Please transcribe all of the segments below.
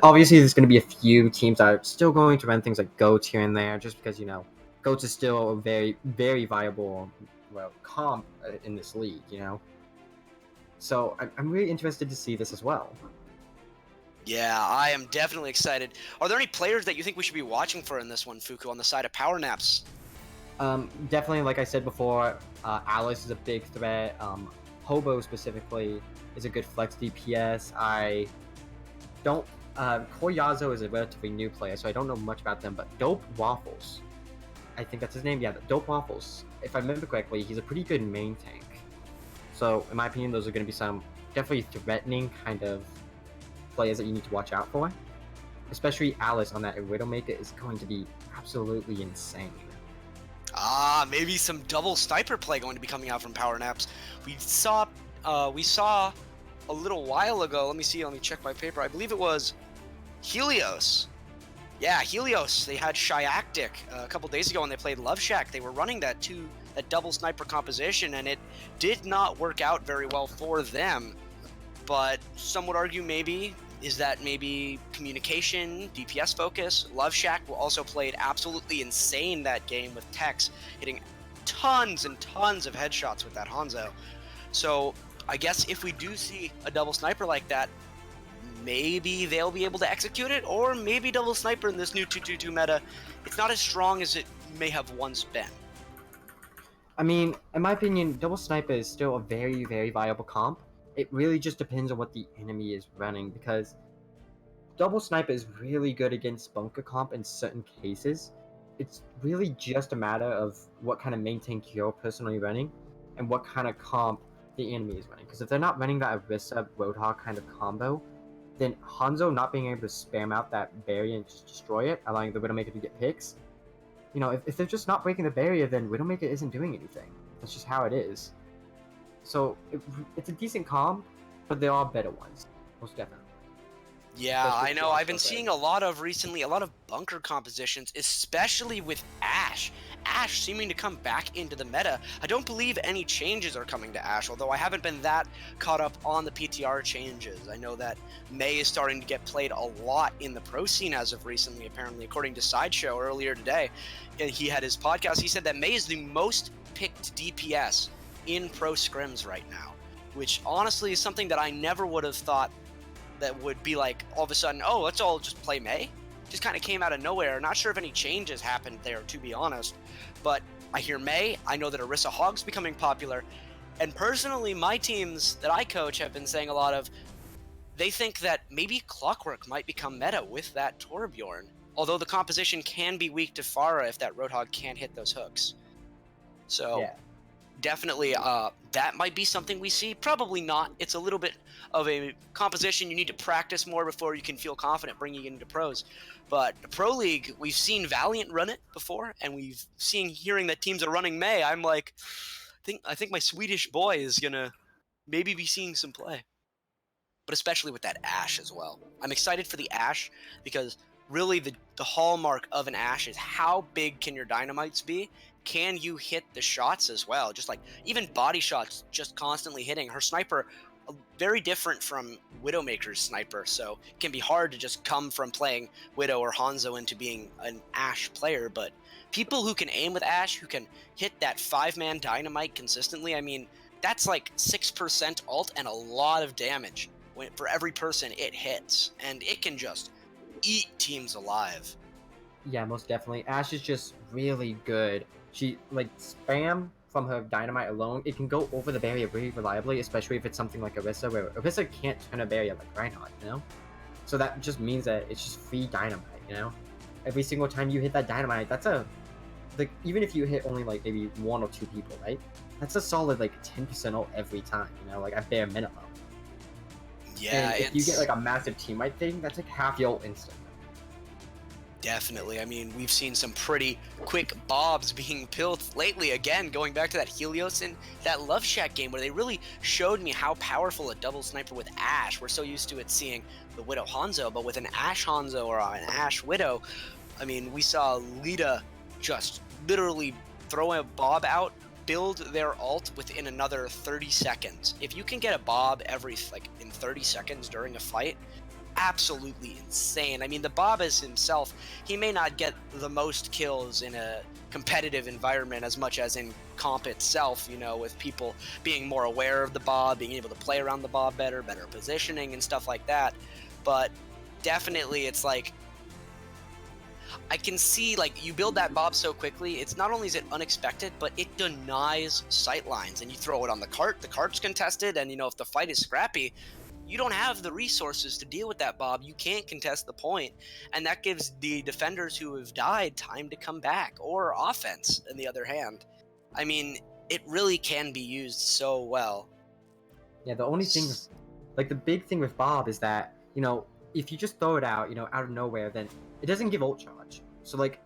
Obviously, there's going to be a few teams that are still going to run things like goats here and there, just because goats is still a very very viable comp in this league. So I'm really interested to see this as well. Yeah, I am definitely excited. Are there any players that you think we should be watching for in this one, Fuku, on the side of power naps? Definitely, like I said before, Alice is a big threat. Hobo specifically is a good flex DPS. I don't. Koyazo is a relatively new player, so I don't know much about them. But Dope Waffles, I think that's his name. Yeah, Dope Waffles. If I remember correctly, he's a pretty good main tank. So in my opinion, those are going to be some definitely threatening kind of players that you need to watch out for. Especially Alice on that Widowmaker is going to be absolutely insane. Maybe some double sniper play going to be coming out from power naps. We saw a little while ago. Let me see. Let me check my paper. I believe it was Helios. Yeah, Helios. They had Shyactic a couple days ago when they played Love Shack. They were running that double sniper composition, and it did not work out very well for them. But some would argue maybe communication, DPS focus. Love Shack also played absolutely insane that game with Tex, hitting tons and tons of headshots with that Hanzo. So I guess if we do see a double sniper like that, maybe they'll be able to execute it, or maybe double sniper in this new 2-2-2 meta, it's not as strong as it may have once been. I mean, in my opinion, double sniper is still a very, very viable comp. It really just depends on what the enemy is running, because double sniper is really good against bunker comp in certain cases. It's really just a matter of what kind of maintain you're personally running and what kind of comp the enemy is running. Because if they're not running that Arissa Roadhog kind of combo, then Hanzo not being able to spam out that barrier and just destroy it, allowing the Widowmaker to get picks. If they're just not breaking the barrier, then Widowmaker isn't doing anything. That's just how it is. So it's a decent comp, but there are better ones, most definitely. Yeah, I know. I've been seeing a lot of bunker compositions, especially with Ashe. Ashe seeming to come back into the meta. I don't believe any changes are coming to Ashe, although I haven't been that caught up on the PTR changes. I know that Mei is starting to get played a lot in the pro scene as of recently, apparently, according to Sideshow earlier today. And he had his podcast. He said that Mei is the most picked DPS in pro scrims right now, which honestly is something that I never would have thought that would be like all of a sudden, oh, let's all just play Mei. Just kind of came out of nowhere. Not sure if any changes happened there, to be honest. But I hear Mei. I know that Arissa Hog's becoming popular. And personally, my teams that I coach have been saying a lot of, they think that maybe Clockwork might become meta with that Torbjorn. Although the composition can be weak to Pharah if that Roadhog can't hit those hooks. So yeah. Definitely, that might be something we see. Probably not. It's a little bit of a composition you need to practice more before you can feel confident bringing it into pros. But the Pro League, we've seen Valiant run it before, and we've seen hearing that teams are running Mei. I'm like, I think my Swedish boy is gonna maybe be seeing some play. But especially with that Ashe as well. I'm excited for the Ashe because really the hallmark of an Ashe is how big can your dynamites be? Can you hit the shots as well? Just like even body shots, just constantly hitting. Her sniper, very different from Widowmaker's sniper, so it can be hard to just come from playing Widow or Hanzo into being an Ashe player, but people who can aim with Ashe, who can hit that 5-man dynamite consistently, I mean, that's like 6% ult and a lot of damage for every person it hits, and it can just eat teams alive. Yeah, most definitely. Ashe is just really good. She, spam from her dynamite alone, it can go over the barrier really reliably, especially if it's something like Arissa, where Arissa can't turn a barrier like Reinhardt, So that just means that it's just free dynamite, Every single time you hit that dynamite, that's even if you hit only, maybe 1 or 2 people, right? That's a solid, 10% ult every time, at bare minimum. Yeah, and if you get, a massive teammate thing, that's, half your ult instant. Definitely. I mean, we've seen some pretty quick bobs being built lately. Again, going back to that Helios and that Love Shack game where they really showed me how powerful a double sniper with Ashe. We're so used to it seeing the Widow Hanzo, but with an Ashe Hanzo or an Ashe Widow, I mean, we saw Lita just literally throw a bob out, build their ult within another 30 seconds. If you can get a bob every, in 30 seconds during a fight, absolutely insane. I mean, the Bobbas himself, he may not get the most kills in a competitive environment as much as in comp itself, you know, with people being more aware of the Bob, being able to play around the Bob better positioning and stuff like that. But definitely it's like, I can see, like, you build that Bob so quickly, it's not only is it unexpected, but it denies sight lines. And you throw it on the cart's contested, and, you know, if the fight is scrappy, you don't have the resources to deal with that Bob. You can't contest the point, and that gives the defenders who have died time to come back, or offense, on the other hand. I mean, it really can be used so well. Yeah, the only thing, like, the big thing with Bob is that, you know, if you just throw it out, you know, out of nowhere, then it doesn't give ult charge. So, like,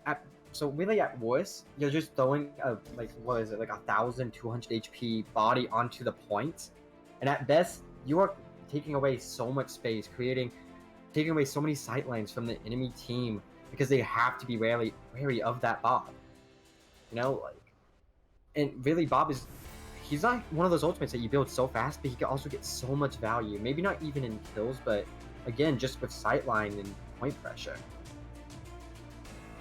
so really at worst, you're just throwing like, what is it, like 1,200 HP body onto the point, and at best, you are taking away so much space, taking away so many sightlines from the enemy team because they have to be wary of that Bob. You know, like, and really, Bob he's not one of those ultimates that you build so fast, but he can also get so much value. Maybe not even in kills, but again, just with sightline and point pressure.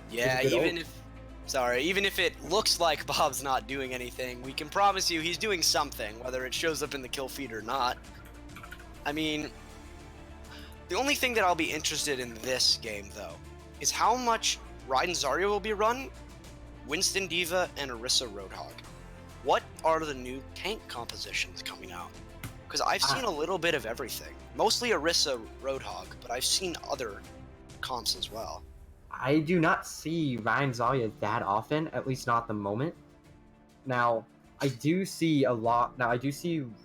Yeah, even if it looks like Bob's not doing anything, we can promise you he's doing something, whether it shows up in the kill feed or not. I mean, the only thing that I'll be interested in this game, though, is how much Raiden Zarya will be run, Winston D.Va, and Orisa Roadhog. What are the new tank compositions coming out? Because I've seen a little bit of everything. Mostly Orisa Roadhog, but I've seen other comps as well. I do not see Raiden Zarya that often, at least not at the moment. Now, I do see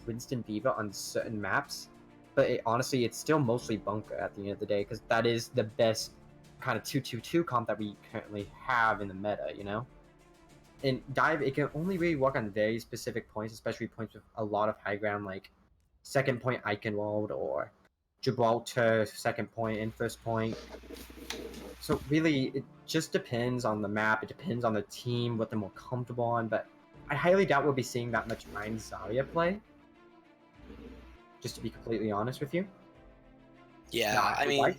Winston D.Va on certain maps, but honestly, it's still mostly bunker at the end of the day, because that is the best kind of 2-2-2 comp that we currently have in the meta, you know? And dive, it can only really work on very specific points, especially points with a lot of high ground, like second point Eichenwald or Gibraltar, second point and first point. So really, it just depends on the map. It depends on the team, what they're more comfortable on. But I highly doubt we'll be seeing that much Raiden Zarya play. Just to be completely honest with you. Yeah, I mean,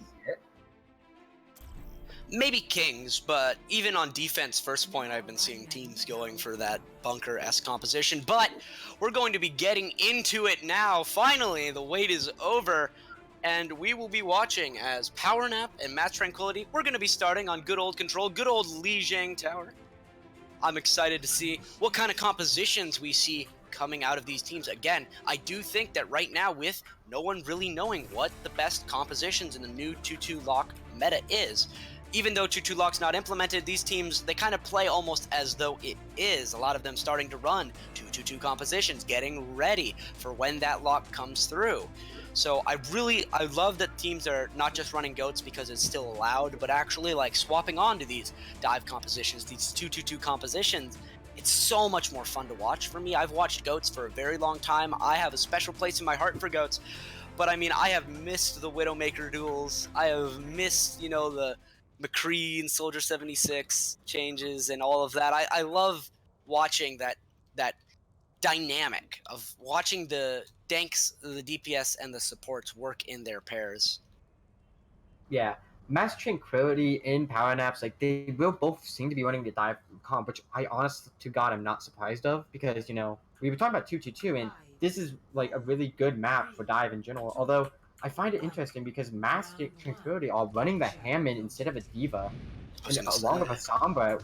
maybe Kings, but even on defense first point, I've been seeing teams going for that bunker-esque composition. But we're going to be getting into it now. Finally, the wait is over, and we will be watching as Power Nap and Match Tranquility. We're going to be starting on good old control, good old Li Jiang Tower. I'm excited to see what kind of compositions we see coming out of these teams. Again, I do think that right now, with no one really knowing what the best compositions in the new 2-2 lock meta is, even though 2-2 lock's not implemented, these teams, they kind of play almost as though it is. A lot of them starting to run 2-2-2 compositions, getting ready for when that lock comes through. So I love that teams are not just running goats because it's still allowed, but actually like swapping onto these dive compositions, these 2-2-2 compositions. It's so much more fun to watch for me. I've watched goats for a very long time. I have a special place in my heart for goats. But I mean, I have missed the Widowmaker duels. I have missed, you know, the McCree and Soldier 76 changes and all of that. I love watching that dynamic of watching the tanks, the DPS, and the supports work in their pairs. Yeah, Mass Tranquility and Power Naps, like, they will both seem to be running the dive comp, which I honest to God am not surprised of, because, you know, we were talking about 2-2-2, and this is like a really good map for dive in general. Although I find it interesting because Mass Tranquility are running the Hammond instead of a D.Va, and along with a Sombra.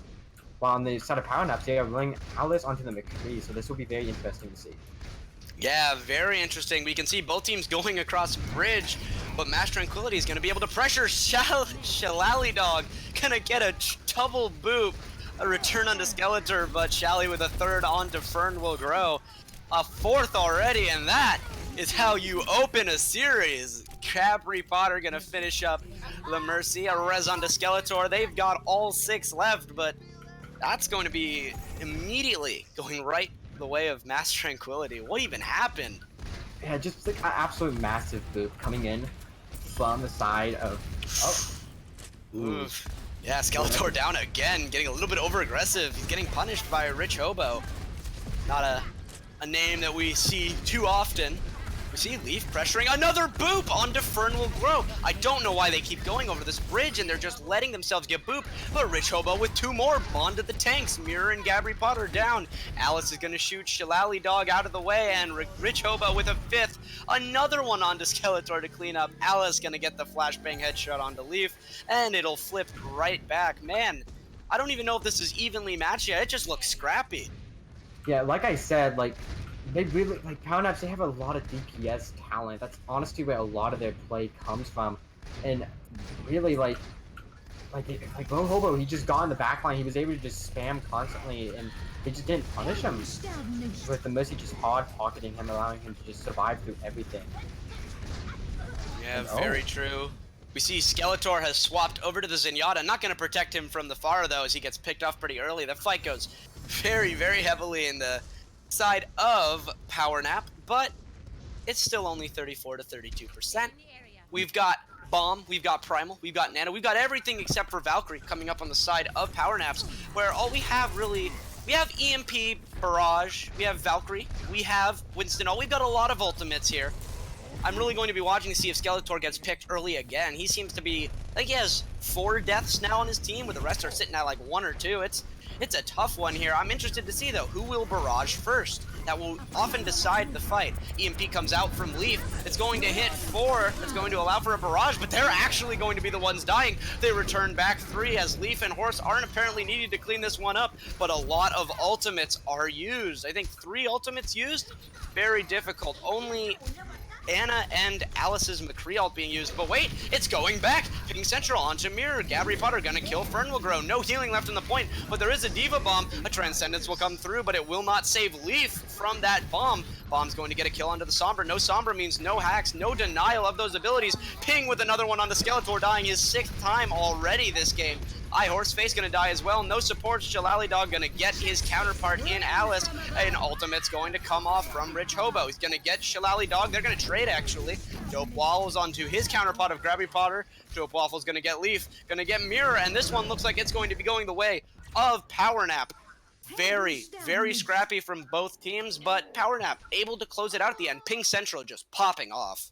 While on the side of Power Naps, they are running Alice onto the McCree, so this will be very interesting to see. Yeah, very interesting. We can see both teams going across bridge, but Mass Tranquility is going to be able to pressure Shalali Dog. Gonna get a double boop, a return onto Skeletor, but Shally with a third onto Fern will grow. A fourth already, and that is how you open a series. Capri Potter gonna finish up the Mercy, a res onto Skeletor. They've got all 6 left, but that's going to be immediately going right the way of Mass Tranquility. What even happened? Yeah, just like an absolute massive boop coming in from the side of... Oh. Oof. Yeah, Skeletor down again, getting a little bit over-aggressive. He's getting punished by Rich Hobo. Not a name that we see too often. We see Leaf pressuring another boop onto Fern will grow. I don't know why they keep going over this bridge and they're just letting themselves get booped, but Rich Hobo with 2 more bonded the tanks. Mirror and Gabri Potter down. Alice is going to shoot Shillelagh Dog out of the way, and Rich Hobo with a 5th. Another one onto Skeletor to clean up. Alice going to get the flashbang headshot onto Leaf, and it'll flip right back. Man, I don't even know if this is evenly matched yet. It just looks scrappy. Yeah, like I said, like, they really, like, PowerNaps, they have a lot of DPS talent. That's honestly where a lot of their play comes from. And really, like Lone Hobo, he just got in the backline. He was able to just spam constantly, and they just didn't punish him. With the Mercy just hard pocketing him, allowing him to just survive through everything. Yeah, very true. We see Skeletor has swapped over to the Zenyatta. Not going to protect him from the far, though, as he gets picked off pretty early. The fight goes very, very heavily in the side of PowerNap, but it's still only 34 to 32%. We've got Bomb, we've got Primal, we've got Nano, we've got everything except for Valkyrie coming up on the side of PowerNaps, where all we have really, we have EMP, Barrage, we have Valkyrie, we have Winston. We've got a lot of ultimates here. I'm really going to be watching to see if Skeletor gets picked early again. He seems to be, I think he has 4 deaths now on his team, with the rest are sitting at like 1 or 2. It's a tough one here. I'm interested to see, though, who will barrage first. That will often decide the fight. EMP comes out from Leaf. It's going to hit 4. It's going to allow for a barrage, but they're actually going to be the ones dying. They return back 3 as Leaf and Horse aren't apparently needed to clean this one up, but a lot of ultimates are used. I think 3 ultimates used. Very difficult. Only Anna and Alice's McCree ult being used, but wait, it's going back. Ping Central onto Mirror. Gabri Potter gonna kill Fern will grow. No healing left in the point, but there is a Diva Bomb. A Transcendence will come through, but it will not save Leaf from that bomb. Bomb's going to get a kill onto the Sombra. No Sombra means no hacks, no denial of those abilities. Ping with another one onto Skeletor, dying his 6th time already this game. Horseface gonna die as well. No support. Shillelagh Dog gonna get his counterpart in Alice. And ultimate's going to come off from Rich Hobo. He's gonna get Shillelagh Dog. They're gonna trade actually. Dope Waffles onto his counterpart of Gabri Potter. Dope Waffles gonna get Leaf. Gonna get Mirror. And this one looks like it's going to be going the way of PowerNap. Very, very scrappy from both teams, but PowerNap able to close it out at the end. Ping Central just popping off.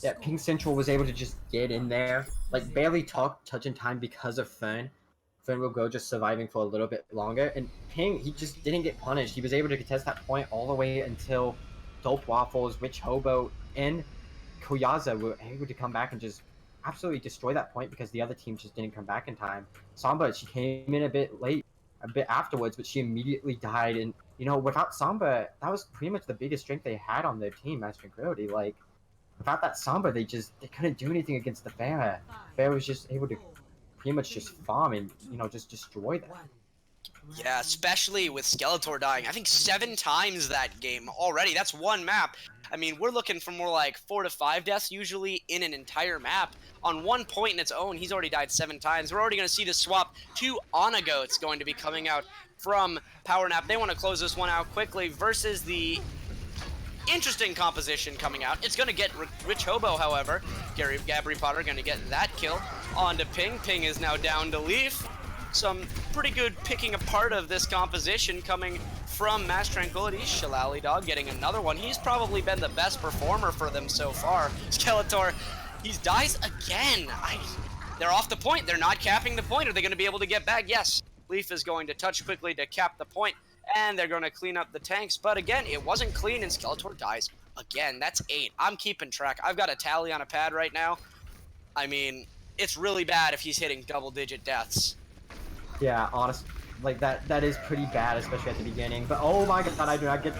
Yeah, Ping Central was able to just get in there, like barely touching time because of Fern. Fern will go just surviving for a little bit longer, and Ping, he just didn't get punished. He was able to contest that point all the way until Dope Waffles, Rich Hobo, and Koyaza were able to come back and just absolutely destroy that point because the other team just didn't come back in time. Samba, she came in a bit late, a bit afterwards, but she immediately died, and you know, without Samba, that was pretty much the biggest strength they had on their team as Tranquility. Like, without that Sombra, they couldn't do anything against the Pharah. Pharah was just able to pretty much just farm and, you know, just destroy them. Yeah, especially with Skeletor dying. I think 7 times that game already. That's one map. I mean, we're looking for more like 4 to 5 deaths usually in an entire map. On one point in its own, he's already died 7 times. We're already going to see the swap to Onagoat's going to be coming out from PowerNap. They want to close this one out quickly versus the interesting composition coming out. It's going to get Rich Hobo, however. Gabri Potter going to get that kill onto Ping. Ping is now down to Leaf. Some pretty good picking apart of this composition coming from Mass Tranquility. Shillelagh Dog getting another one. He's probably been the best performer for them so far. Skeletor, he dies again. They're off the point. They're not capping the point. Are they going to be able to get back? Yes. Leaf is going to touch quickly to cap the point, and they're going to clean up the tanks. But again, it wasn't clean, and Skeletor dies again. That's 8. I'm keeping track. I've got a tally on a pad right now. I mean, it's really bad if he's hitting double-digit deaths. Yeah, honestly, like that is pretty bad, especially at the beginning. But oh my god, I do not get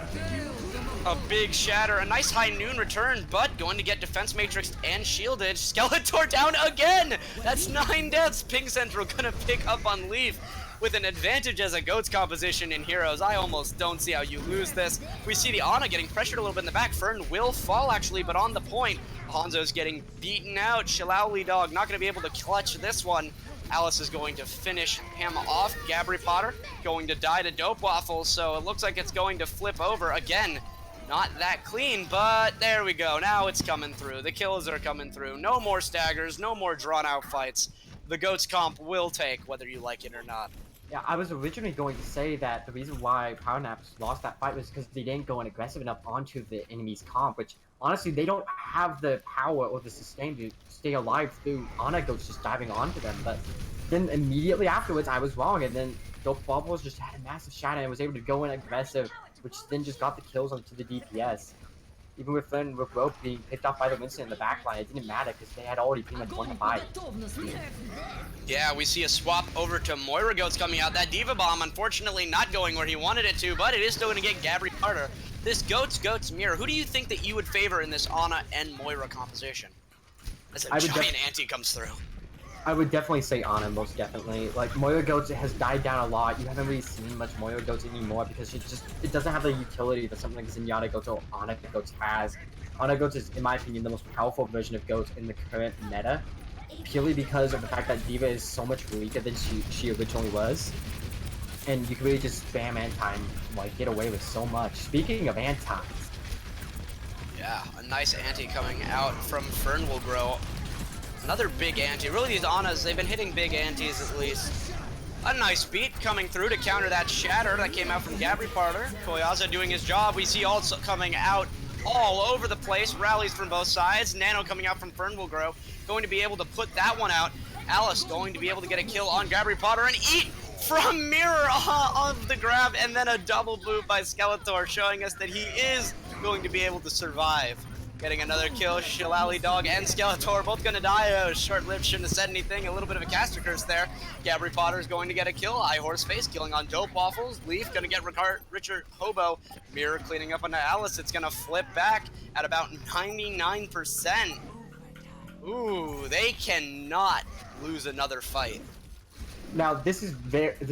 a big shatter, a nice high noon return, but going to get defense matrix and shielded. Skeletor down again. That's 9 deaths. Ping Central gonna pick up on Leaf with an advantage as a GOATS composition in Heroes. I almost don't see how you lose this. We see the Ana getting pressured a little bit in the back. Fern will fall actually, but on the point, Hanzo's getting beaten out. Shillelagh Dog not gonna be able to clutch this one. Alice is going to finish him off. Gabri Potter going to die to Dope Waffles, so it looks like it's going to flip over. Again, not that clean, but there we go. Now it's coming through. The kills are coming through. No more staggers, no more drawn-out fights. The GOATS comp will take, whether you like it or not. Yeah, I was originally going to say that the reason why PowerNaps lost that fight was because they didn't go in aggressive enough onto the enemy's comp, which honestly, they don't have the power or the sustain to stay alive through Ana Goats just diving onto them. But then immediately afterwards, I was wrong, and then Dope Bubbles just had a massive shadow and was able to go in aggressive, which then just got the kills onto the DPS. Even with Flynn with Rope being picked off by the Winston in the backline, it didn't matter because they had already pretty much won the fight. Yeah, we see a swap over to Moira Goats coming out. That Diva Bomb, unfortunately, not going where he wanted it to, but it is still going to get Gabri Carter. This Goats mirror, who do you think that you would favor in this Ana and Moira composition? As a giant anti comes through. I would definitely say Ana, most definitely. Like, Moira Goats has died down a lot. You haven't really seen much Moira Goats anymore because it doesn't have the utility that something like Zenyatta Goats or Ana Goats has. Ana Goats is, in my opinion, the most powerful version of Goats in the current meta, purely because of the fact that Diva is so much weaker than she originally was. And you can really just spam anti, like, get away with so much. Speaking of antis. Yeah, a nice anti coming out from Fern will grow. Another big anti. Really, these Anas, they've been hitting big antis at least. A nice beat coming through to counter that shatter that came out from Gabri Parter. Koyaza doing his job. We see also coming out all over the place. Rallies from both sides. Nano coming out from Fern will grow. Going to be able to put that one out. Alice going to be able to get a kill on Gabri Potter and eat from Mirror of the grab, and then a double boot by Skeletor, showing us that he is going to be able to survive. Getting another kill, Shillelagh Dog and Skeletor both gonna die. Short-lived, shouldn't have said anything. A little bit of a caster curse there. Gabri Potter is going to get a kill. Horseface killing on Dope Waffles. Leaf gonna get Richard Hobo. Mirror cleaning up on Alice. It's gonna flip back at about 99%. Ooh, they cannot lose another fight. Now this is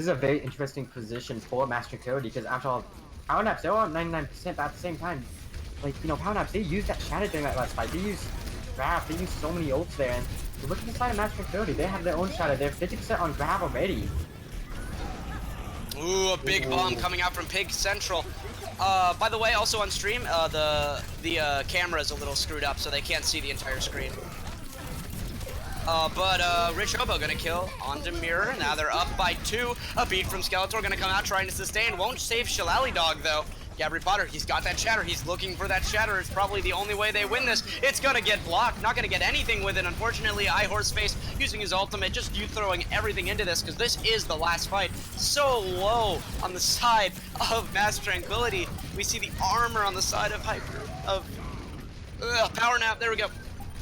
a very interesting position for Master Cody because after all, Power Naps they're on 99%, but at the same time, like Power Naps they used that shadow during that last fight. They used grab, they used so many ults there, and look at the side of Master Cody. They have their own shadow. They're 50% on grab already. Ooh, a big bomb coming out from Pig Central. By the way, also on stream, the camera is a little screwed up, so they can't see the entire screen. But Rich Hobo gonna kill onto Mirror. Now they're up by 2. A beat from Skeletor gonna come out trying to sustain. Won't save Shillelagh Dog though. Gabri Potter, he's got that shatter. He's looking for that shatter. It's probably the only way they win this. It's gonna get blocked. Not gonna get anything with it. Unfortunately, Horseface using his ultimate. Just you throwing everything into this because this is the last fight. So low on the side of Mass Tranquility. We see the armor on the side of Power Nap. There we go.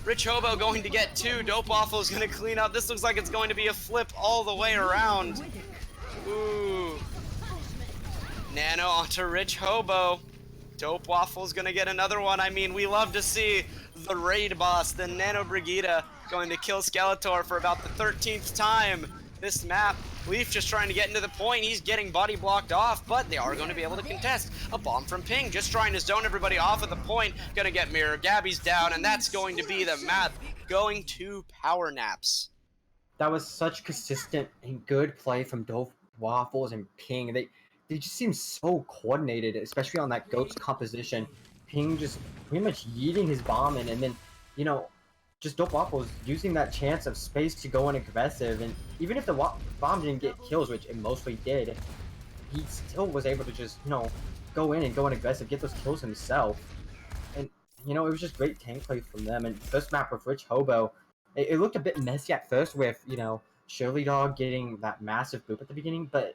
Rich Hobo going to get 2. Dope Waffle is going to clean up. This looks like it's going to be a flip all the way around. Ooh. Nano onto Rich Hobo. Dope Waffle's going to get another one. I mean, we love to see the raid boss, the Nano Brigida, going to kill Skeletor for about the 13th time this map. Leaf just trying to get into the point. He's getting body blocked off, but they are going to be able to contest. A bomb from Ping, just trying to zone everybody off at the point. Gonna get Mirror. Gabby's down, and that's going to be the map going to Power Naps. That was such consistent and good play from Dope Waffles and Ping. They just seem so coordinated, especially on that Goats composition. Ping just pretty much yeeting his bomb in, and then, just Dope Waffles using that chance of space to go in aggressive, and even if the bomb didn't get kills, which it mostly did, he still was able to just, go in and go in aggressive, get those kills himself. And, it was just great tank play from them. And first map with Rich Hobo, it looked a bit messy at first with, Shirley Dog getting that massive boop at the beginning, but,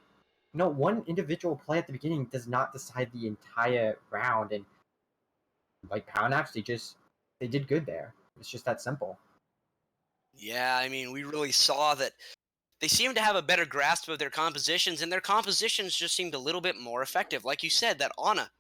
one individual play at the beginning does not decide the entire round, and, like, Power Naps, they did good there. It's just that simple. Yeah, I mean, we really saw that they seem to have a better grasp of their compositions, and their compositions just seemed a little bit more effective. Like you said, that Ana,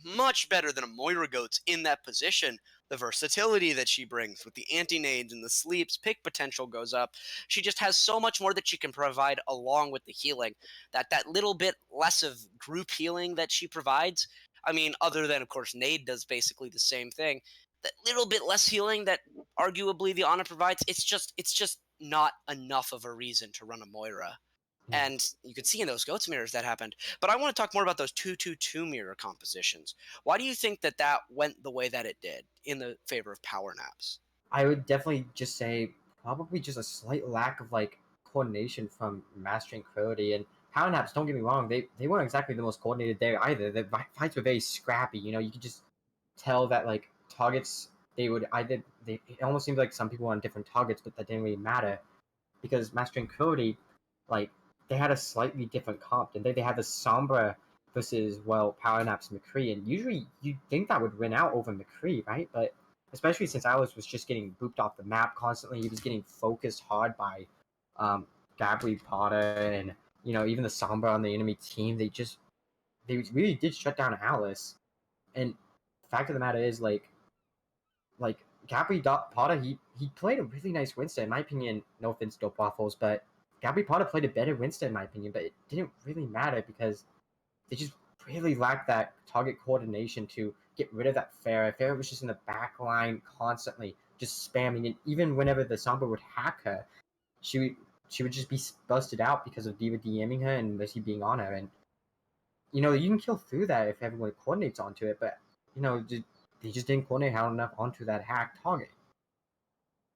much better than a Moira Goats in that position. The versatility that she brings with the anti-nades and the sleeps, pick potential goes up. She just has so much more that she can provide along with the healing. That little bit less of group healing that she provides, I mean, other than, of course, Nade does basically the same thing. That little bit less healing that arguably the Ana provides, it's just not enough of a reason to run a Moira. And you could see in those Goats mirrors that happened. But I want to talk more about those 2-2-2 mirror compositions. Why do you think that went the way that it did in the favor of Power Naps? I would definitely just say probably just a slight lack of coordination from Master Tranquility and Power Naps. Don't get me wrong, they weren't exactly the most coordinated there either. The fights were very scrappy. You could just tell that targets, it almost seemed like some people were on different targets, but that didn't really matter because Master Tranquility, like, they had a slightly different comp, and they had the Sombra versus, well, Power Naps McCree, and usually you'd think that would win out over McCree, right? But especially since Alice was just getting booped off the map constantly, he was getting focused hard by Gabri Potter and, even the Sombra on the enemy team. They really did shut down Alice. And the fact of the matter is, like Gabri Potter, he played a really nice Winston, in my opinion. No offense, Dope Waffles, but Gabri Potter played a better Winston, in my opinion. But it didn't really matter because they just really lacked that target coordination to get rid of that Farah. Farah was just in the back line constantly, just spamming, and even whenever the Sombra would hack her, she would just be busted out because of Diva DMing her and Mercy being on her. And you can kill through that if everyone coordinates onto it, but they just didn't coordinate hard enough onto that hack target.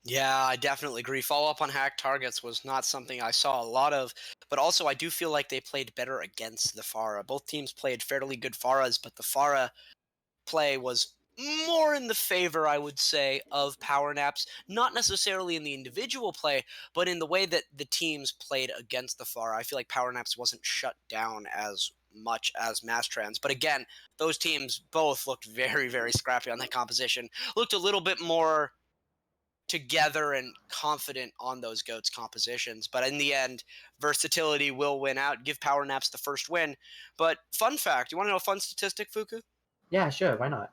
Yeah, I definitely agree. Follow up on hack targets was not something I saw a lot of, but also I do feel like they played better against the Pharah. Both teams played fairly good Pharahs, but the Pharah play was more in the favor, I would say, of Power Naps. Not necessarily in the individual play, but in the way that the teams played against the Pharah. I feel like Power Naps wasn't shut down as much as Mastrans. But again, those teams both looked very, very scrappy on that composition. Looked a little bit more together and confident on those GOATs compositions. But in the end, versatility will win out, give Power Naps the first win. But fun fact, you want to know a fun statistic, Fuku? Yeah, sure, why not?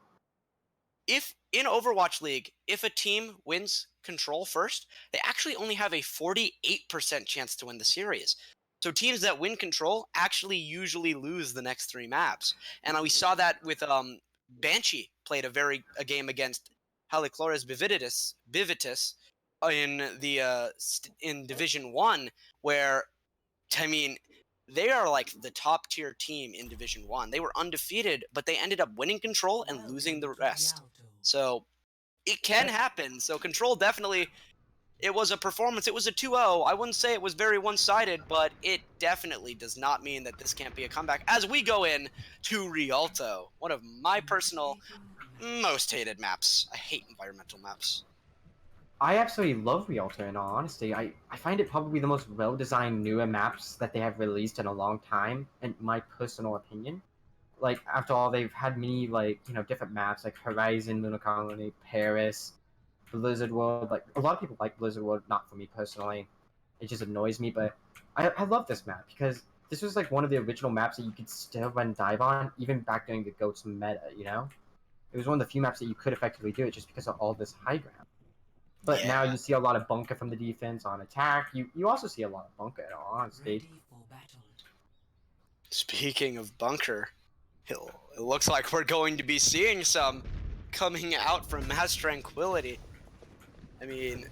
If in Overwatch League, if a team wins control first, they actually only have a 48% chance to win the series. So teams that win control actually usually lose the next 3 maps. And we saw that with Banshee played a game against Haliclores Bivitus in Division 1, where, I mean, they are like the top tier team in Division 1. They were undefeated, but they ended up winning control and losing the rest. So it can happen. So control definitely, it was a performance. It was a 2-0. I wouldn't say it was very one-sided, but it definitely does not mean that this can't be a comeback. As we go in to Rialto, one of my personal most hated maps. I hate environmental maps. I absolutely love Rialto, in all honesty. I find it probably the most well-designed newer maps that they have released in a long time, in my personal opinion. Like, after all, they've had many, different maps, like Horizon, Lunar Colony, Paris, Blizzard World. Like, a lot of people like Blizzard World, not for me personally. It just annoys me, but I love this map because this was, like, one of the original maps that you could still run dive on, even back during the GOATS meta, It was one of the few maps that you could effectively do it just because of all this high ground. But now Yeah. you see a lot of bunker from the defense on attack. You also see a lot of bunker, in all honesty. Speaking of bunker, it looks like we're going to be seeing some coming out from Mass Tranquility. I mean,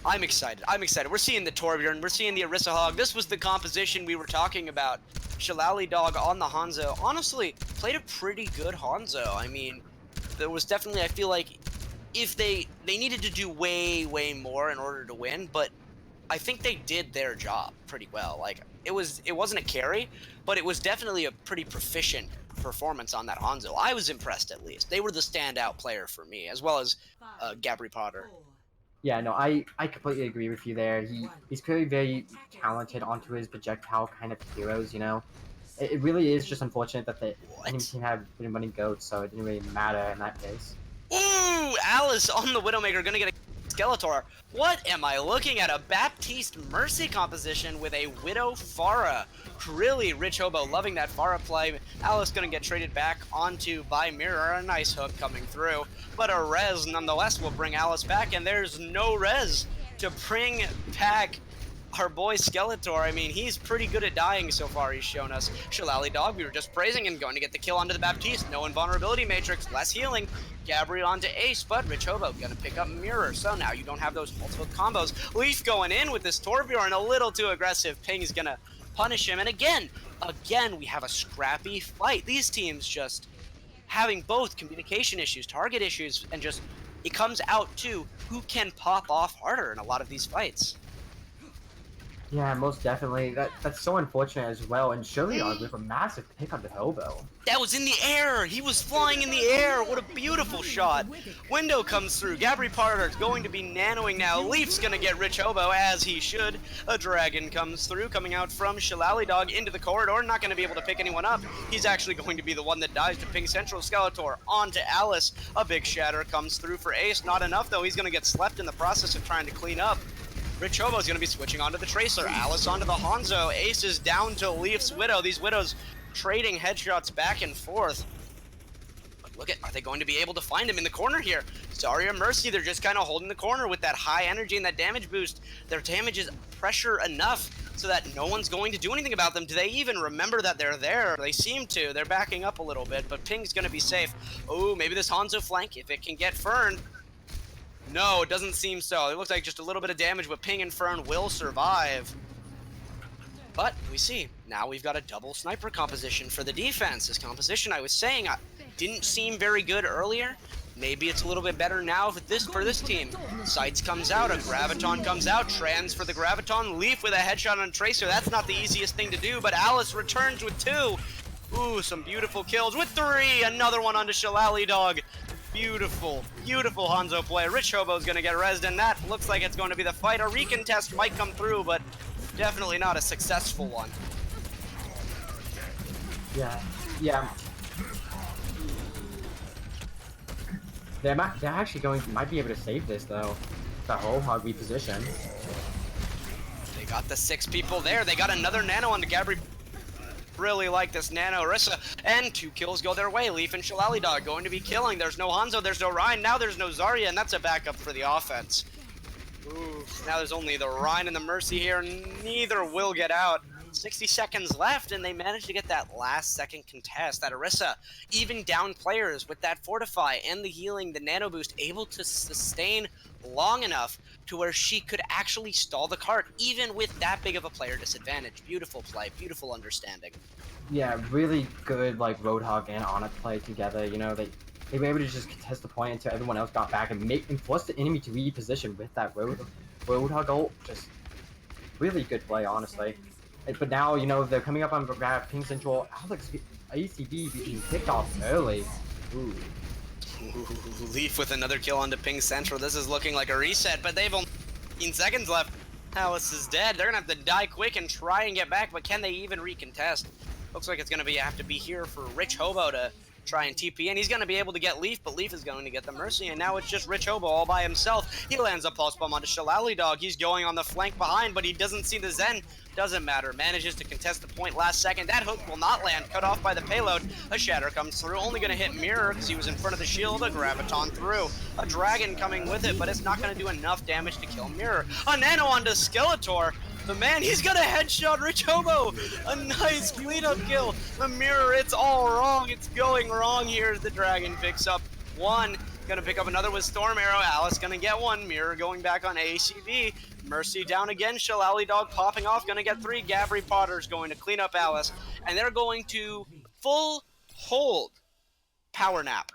I'm excited. We're seeing the Torbjorn. We're seeing the Orisa Hog. This was the composition we were talking about. Shillelagh Dog on the Hanzo. Honestly, played a pretty good Hanzo. I mean, there was definitely, I feel like, if they needed to do way, way more in order to win, but I think they did their job pretty well. Like, it wasn't a carry, but it was definitely a pretty proficient performance on that Hanzo. I was impressed, at least. They were the standout player for me, as well as Gabri Potter. Yeah, no, I completely agree with you there. He's clearly very talented onto his projectile kind of heroes, It really is just unfortunate that the enemy What? team had been running GOATs, so it didn't really matter in that case. Ooh, Alice on the Widowmaker, gonna get a Skeletor. What am I looking at? A Baptiste Mercy composition with a Widow Pharah. Really, Rich Hobo loving that Pharah play. Alice gonna get traded back onto by Mirror. A nice hook coming through. But a res nonetheless will bring Alice back, and there's no res to bring back our boy Skeletor. I mean, he's pretty good at dying so far, he's shown us. Shillelagh Dog, we were just praising him, going to get the kill onto the Baptiste. No invulnerability matrix, less healing. Gabriel onto Ace, but Rich Hobo gonna pick up Mirror. So now you don't have those multiple combos. Leaf going in with this Torbjorn, a little too aggressive. Ping's gonna punish him. And again, we have a scrappy fight. These teams just having both communication issues, target issues, and just, it comes out to who can pop off harder in a lot of these fights. Yeah, most definitely. That's so unfortunate as well. And Shiliog with a massive pick on the hobo. That was in the air. He was flying in the air. What a beautiful shot. Window comes through. Gabri Parter's going to be nanoing now. Leaf's going to get Rich Hobo, as he should. A dragon comes through, coming out from Shillelagh Dog into the corridor. Not going to be able to pick anyone up. He's actually going to be the one that dies to ping Central. Skeletor onto Alice. A big shatter comes through for Ace. Not enough, though. He's going to get slept in the process of trying to clean up. Rich Hobo's going to be switching onto the Tracer. Alice onto the Hanzo. Ace is down to Leaf's Widow. These Widows trading headshots back and forth. But look at, are they going to be able to find him in the corner here? Zarya, Mercy, they're just kind of holding the corner with that high energy and that damage boost. Their damage is pressure enough so that no one's going to do anything about them. Do they even remember that they're there? They seem to. They're backing up a little bit, but Ping's going to be safe. Oh, maybe this Hanzo flank, if it can get Fern. No, it doesn't seem so. It looks like just a little bit of damage, but Ping and Fern will survive. But we see, now we've got a double sniper composition for the defense. This composition, I was saying, didn't seem very good earlier. Maybe it's a little bit better now for this team. Sights comes out, a Graviton comes out, Trans for the Graviton, Leaf with a headshot on Tracer. That's not the easiest thing to do, but Alice returns with 2. Ooh, some beautiful kills with 3. Another one onto Shillelagh Dog. Beautiful, beautiful Hanzo play. Rich Hobo's gonna get rezzed, and that looks like it's going to be the fight. A recontest might come through, but definitely not a successful one. Yeah. They're actually might be able to save this though. The whole hog reposition. They got the 6 people there. They got another nano on the Gabri. Really like this nano Orisa, and 2 kills go their way. Leaf and Shillelagh Dog going to be killing. There's no Hanzo, there's no Ryan, now there's no Zarya, and that's a backup for the offense. Ooh, now there's only the Ryan and the Mercy here. Neither will get out. 60 seconds left, and they managed to get that last second contest. That Orisa, even down players with that Fortify and the healing, the nano boost, able to sustain long enough to where she could actually stall the cart, even with that big of a player disadvantage. Beautiful play, beautiful understanding. Yeah, really good like Roadhog and Onyx play together. You know, they were able to just contest the point until everyone else got back and force the enemy to reposition with that Roadhog ult. Just really good play, honestly. But now, you know, they're coming up on Ping Central. Alex ACB being picked off early. Ooh. Leaf with another kill onto Ping Central. This is looking like a reset, but they've only 15 seconds left. Alice is dead. They're gonna have to die quick and try and get back, but can they even recontest? Looks like it's gonna have to be here for Rich Hobo to try and TP, and he's gonna be able to get Leaf, but Leaf is going to get the Mercy, and now it's just Rich Hobo all by himself. He lands a pulse bomb onto Shillelagh Dog. He's going on the flank behind, but he doesn't see the Zen. Doesn't matter. Manages to contest the point last second. That hook will not land. Cut off by the payload. A shatter comes through. Only going to hit Mirror because he was in front of the shield. A Graviton through. A Dragon coming with it, but it's not going to do enough damage to kill Mirror. A Nano onto Skeletor. The man, he's going to headshot Rich Hobo. A nice cleanup kill. The Mirror, it's all wrong. It's going wrong here as the Dragon picks up 1. Gonna pick up another with Storm Arrow. Alice gonna get 1. Mirror going back on ACB. Mercy down again. Shillelagh Dog popping off. Gonna get 3. Gabri Potter's going to clean up Alice. And they're going to full hold Power Nap.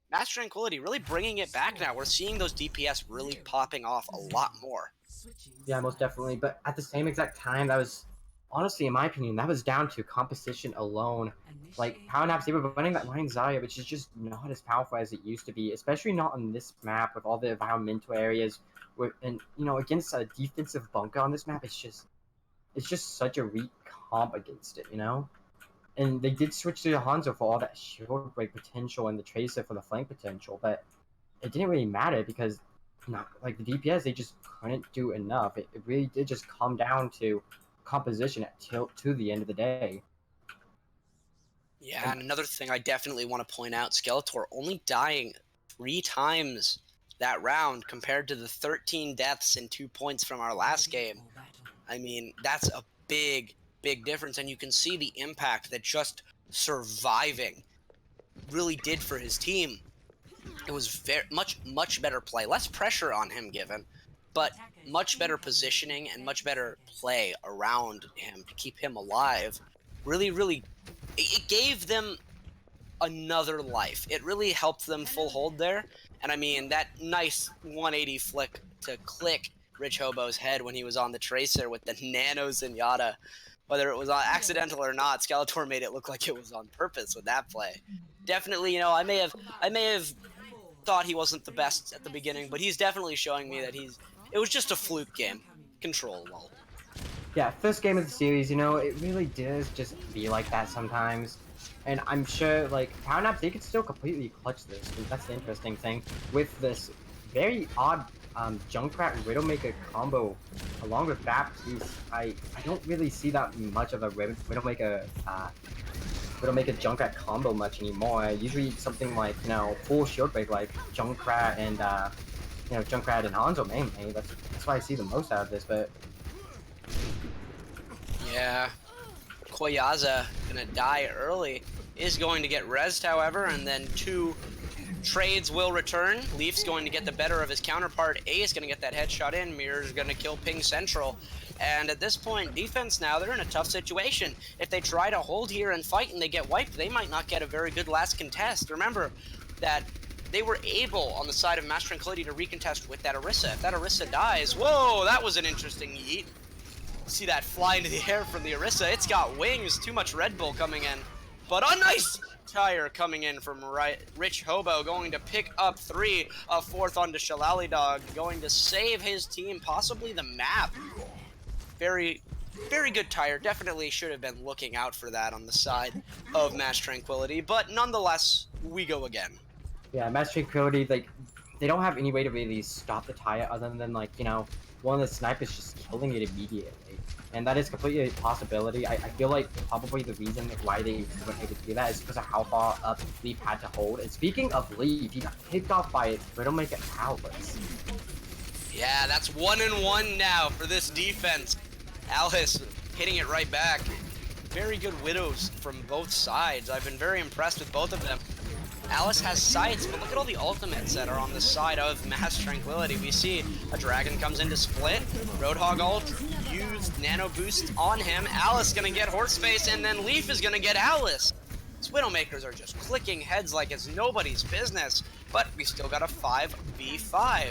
Master Tranquility really bringing it back now. We're seeing those DPS really popping off a lot more. Yeah, most definitely. But at the same exact time, that was, honestly, in my opinion, that was down to composition alone. Like, Power Naps, they were running that Ryan Zarya, which is just not as powerful as it used to be, especially not on this map with all the environmental areas. And, you know, against a defensive bunker on this map, it's just such a weak comp against it, you know? And they did switch to the Hanzo for all that shield break potential and the Tracer for the flank potential, but it didn't really matter because, like, the DPS, they just couldn't do enough. It really did just come down to composition to the end of the day. Yeah, and another thing I definitely want to point out, Skeletor only dying 3 times that round compared to the 13 deaths and 2 points from our last game. I mean, that's a big, big difference, and you can see the impact that just surviving really did for his team. It was very much better play, less pressure on him given, but much better positioning and much better play around him to keep him alive. Really, it gave them another life. It really helped them full hold there. And I mean, that nice 180 flick to click Rich Hobo's head when he was on the Tracer with the Nano Zenyatta. Whether it was accidental or not, Skeletor made it look like it was on purpose with that play. Definitely, I may have thought he wasn't the best at the beginning, but he's definitely showing me that it was just a fluke game. Control, lol. Yeah, first game of the series, it really does just be like that sometimes. And I'm sure, like, Power Naps, they could still completely clutch this. And that's the interesting thing. With this very odd Junkrat Widowmaker combo, along with that piece, I don't really see that much of a Widowmaker Junkrat combo much anymore. Usually something like, full shield break, like Junkrat and, Junkrat and Hanzo mainly. That's why I see the most out of this, but... Yeah, Koyaza gonna die early, is going to get rezzed, however, and then 2 trades will return. Leaf's going to get the better of his counterpart. Ace gonna get that headshot in. Mirror's gonna kill Ping Central. And at this point, defense now, they're in a tough situation. If they try to hold here and fight and they get wiped, they might not get a very good last contest. Remember that they were able, on the side of Master Tranquility, to recontest with that Orisa. If that Orisa dies, whoa, that was an interesting yeet. See that fly into the air from the Orisa. It's got wings. Too much Red Bull coming in. But a nice tire coming in from Rich Hobo, going to pick up 3, a 4th onto Shillelagh Dog, going to save his team, possibly the map. Very, very good tire. Definitely should have been looking out for that on the side of Mass Tranquility, but nonetheless, we go again. Yeah, Mass Tranquility, like, they don't have any way to really stop the tire other than, like, one of the snipers just killing it immediately. And that is completely a possibility. I feel like probably the reason why they weren't able to do that is because of how far up Leaf had to hold. And speaking of Leaf, he got picked off by Widowmaker Alice. Yeah, that's 1-1 now for this defense. Alice hitting it right back. Very good Widows from both sides. I've been very impressed with both of them. Alice has sights, but look at all the ultimates that are on the side of Mass Tranquility. We see a Dragon comes in to split. Roadhog ult used Nano Boost on him. Alice gonna get Horse Face, and then Leaf is gonna get Alice. These Widowmakers are just clicking heads like it's nobody's business, but we still got a 5v5.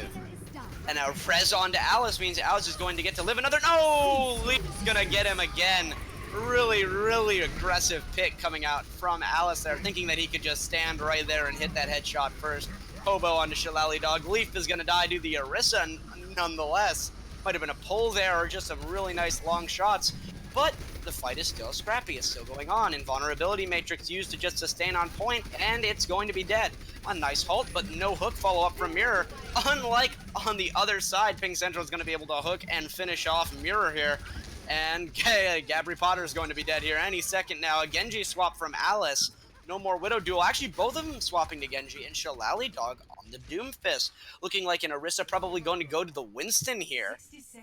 And a Rez onto Alice means Alice is going to get to live another. No! Leaf's gonna get him again. Really, really aggressive pick coming out from Alice there, thinking that he could just stand right there and hit that headshot first. Hobo onto Shillelagh Dog. Leaf is going to die due to the Orisa nonetheless. Might have been a pull there or just some really nice long shots, but the fight is still scrappy. It's still going on. Invulnerability Matrix used to just sustain on point, and it's going to be dead. A nice halt, but no hook follow-up from Mirror. Unlike on the other side, Ping Central is going to be able to hook and finish off Mirror here. And Gabri Potter is going to be dead here any second now. A Genji swap from Alice. No more Widow duel. Actually, both of them swapping to Genji, and Shillelagh Dog on the Doomfist. Looking like an Orisa probably going to go to the Winston here.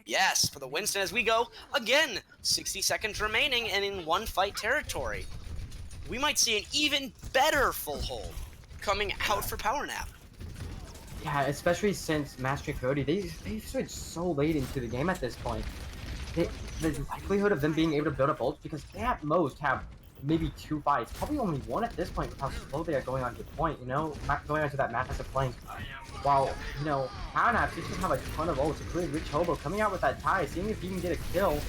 Yes, for the Winston as we go. Again, 60 seconds remaining and in one fight territory. We might see an even better full hold coming out for Power Nap. Yeah, especially since Mass Tranquility, they switched so late into the game at this point. The likelihood of them being able to build up ults, because they at most have maybe 2 fights, probably only 1 at this point with how slow they are going on to point, going onto that massive flank. While, Power Naps, they just have a ton of ults, including Rich Hobo coming out with that tie, seeing if he can get a kill.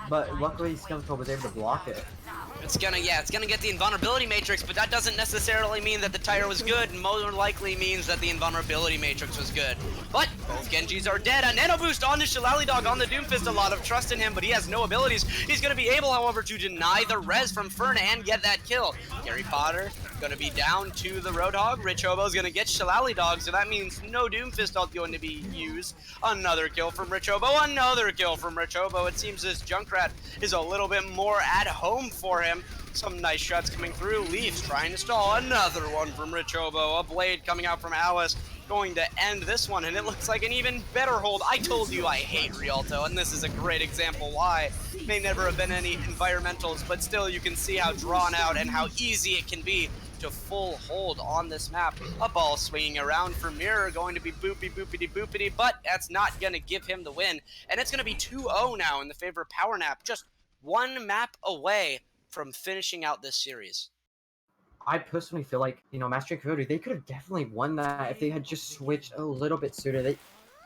But luckily, Skeletor was able to block it. It's gonna get the invulnerability matrix, but that doesn't necessarily mean that the tire was good. More likely means that the invulnerability matrix was good. But both Genjis are dead. A nano boost on the Shillelagh Dog on the Doomfist. A lot of trust in him, but he has no abilities. He's gonna be able, however, to deny the res from Ferna and get that kill. Gary Potter gonna be down to the Roadhog. Rich Hobo's gonna get Shillelagh Dog, so that means no Doomfist ult going to be used. Another kill from Rich Hobo. Another kill from Rich Hobo. It seems this Junkrat is a little bit more at home for him. Some nice shots coming through. Leafs trying to stall. Another one from Rich Hobo. A blade coming out from Alice. Going to end this one, and it looks like an even better hold. I told you I hate Rialto, and this is a great example why. May never have been any environmentals, but still you can see how drawn out and how easy it can be to full hold on this map. A ball swinging around for Mirror, going to be boopy boopity boopity, but that's not going to give him the win. And it's going to be 2-0 now in the favor of Power Nap, just one map away from finishing out this series. I personally feel like, Master Tranquility, they could have definitely won that if they had just switched a little bit sooner.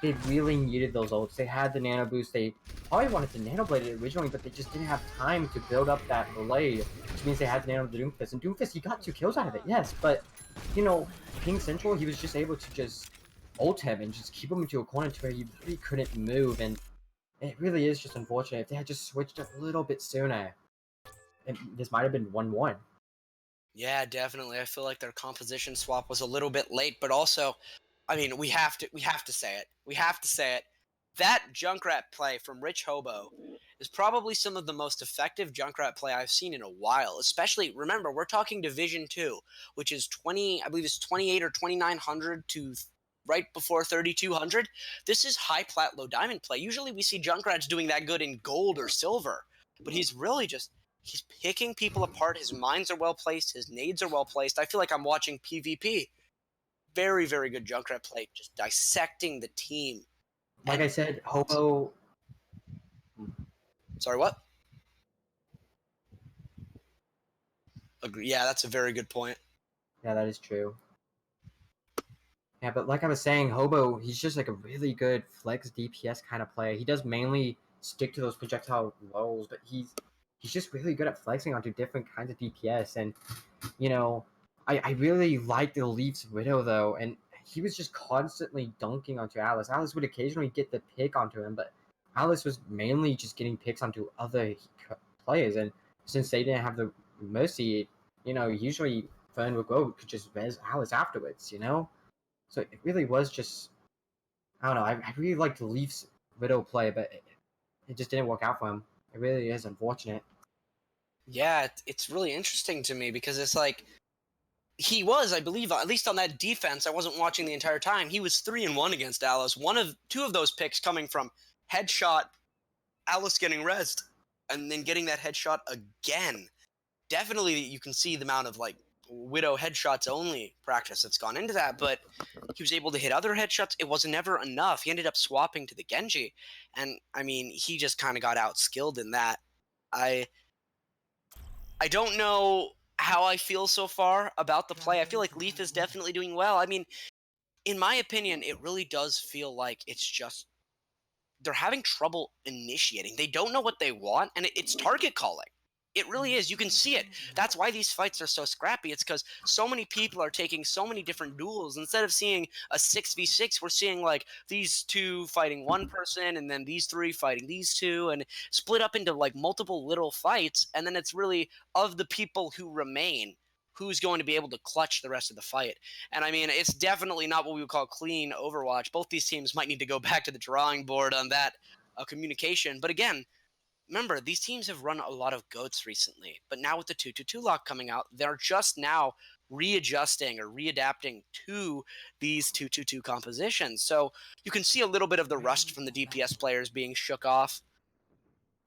they really needed those ults. They had the nano boost. They probably wanted to nano blade it originally, but they just didn't have time to build up that blade, which means they had to nano the Doomfist. And Doomfist, he got 2 kills out of it, yes, but you know, Ping Central, he was just able to just ult him and just keep him into a corner to where he really couldn't move. And it really is just unfortunate. If they had just switched a little bit sooner, this might have been 1-1. Yeah, definitely. I feel like their composition swap was a little bit late, but also, I mean, we have to say it. We have to say it. That Junkrat play from Rich Hobo is probably some of the most effective Junkrat play I've seen in a while. Especially, remember, we're talking Division 2, which is 20, I believe it's 28 or 2900 to right before 3200. This is high plat low diamond play. Usually we see Junkrats doing that good in gold or silver, but he's really just he's picking people apart. His mines are well placed. His nades are well placed. I feel like I'm watching PvP. Very, very good Junkrat play, just dissecting the team. Like I said, Hobo. Sorry, what? Agree. Yeah, that's a very good point. Yeah, that is true. Yeah, but like I was saying, Hobo, he's just like a really good flex DPS kind of player. He does mainly stick to those projectile lulls, but he's just really good at flexing onto different kinds of DPS. And you know, I really like the Leaf's Widow though, and he was just constantly dunking onto Alice. Alice would occasionally get the pick onto him, but Alice was mainly just getting picks onto other players. And since they didn't have the Mercy, usually Fern would go could just res Alice afterwards, So it really was just I don't know. I really liked the Leafs Widow play, but it just didn't work out for him. It really is unfortunate. Yeah, it's really interesting to me because it's like he was, I believe, at least on that defense. I wasn't watching the entire time. He was 3-1 against Alice. Two of those picks coming from headshot, Alice getting rezzed, and then getting that headshot again. Definitely, you can see the amount of like Widow headshots only practice that's gone into that, but he was able to hit other headshots. It was never enough. He ended up swapping to the Genji, and I mean, he just kind of got outskilled in that. I don't know how I feel so far about the play. I feel like Leaf is definitely doing well. I mean, in my opinion, it really does feel like it's just they're having trouble initiating. They don't know what they want, and it's target calling. It really is. You can see it. That's why these fights are so scrappy. It's because so many people are taking so many different duels. Instead of seeing a 6v6, we're seeing like these two fighting one person and then these three fighting these two and split up into like multiple little fights. And then it's really of the people who remain who's going to be able to clutch the rest of the fight. And I mean, it's definitely not what we would call clean Overwatch. Both these teams might need to go back to the drawing board on that communication. But again, remember, these teams have run a lot of goats recently, but now with the 2-2-2 lock coming out, they're just now readjusting or readapting to these 2-2-2 compositions. So you can see a little bit of the rust from the DPS players being shook off.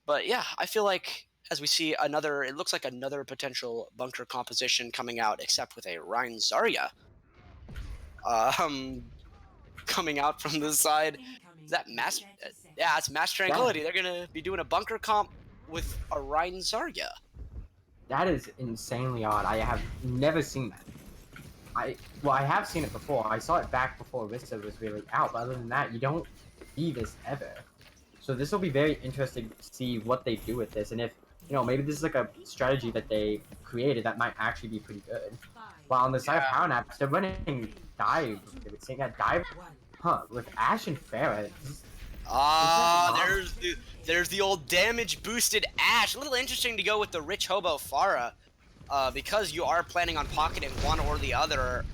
But yeah, I feel like as we see it looks like another potential bunker composition coming out, except with a Rein Zarya coming out from the side. Is that Mass? Yeah, it's Mass Tranquility. Yeah. They're going to be doing a bunker comp with a Rein Zarya. That is insanely odd. I have never seen that. I have seen it before. I saw it back before Vista was really out, but other than that, you don't see this ever. So this will be very interesting to see what they do with this, and if maybe this is like a strategy that they created that might actually be pretty good. While on the side of Power Naps, they're running dive. They would say that dive, with Ashe and Pharah. There's the old damage boosted Ashe. A little interesting to go with the Rich Hobo Pharah, because you are planning on pocketing one or the other.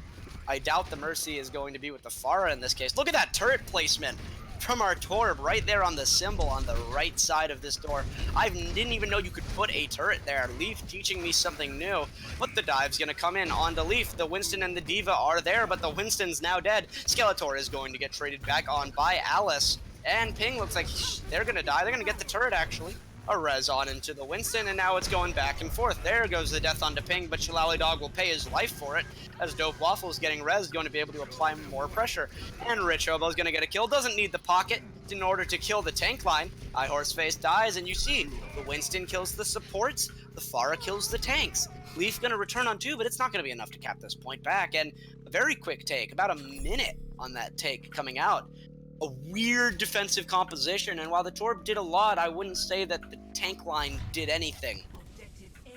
I doubt the Mercy is going to be with the Pharah in this case. Look at that turret placement from our Torb right there on the symbol on the right side of this door. I didn't even know you could put a turret there. Leaf teaching me something new. But the dive's going to come in onto Leaf. The Winston and the D.Va are there, but the Winston's now dead. Skeletor is going to get traded back on by Alice. And Ping looks like they're going to die. They're going to get the turret, actually. A res on into the Winston, and now it's going back and forth. There goes the death onto Ping, but Shillelagh Dog will pay his life for it, as Dope Waffle's getting res, going to be able to apply more pressure. And Rich Hobo's going to get a kill. Doesn't need the pocket in order to kill the tank line. Horseface dies, and you see, the Winston kills the supports, the Pharah kills the tanks. Leaf going to return on 2, but it's not going to be enough to cap this point back, and a very quick take, about a minute on that take coming out. a weird defensive composition, and while the Torb did a lot, I wouldn't say that the tank line did anything.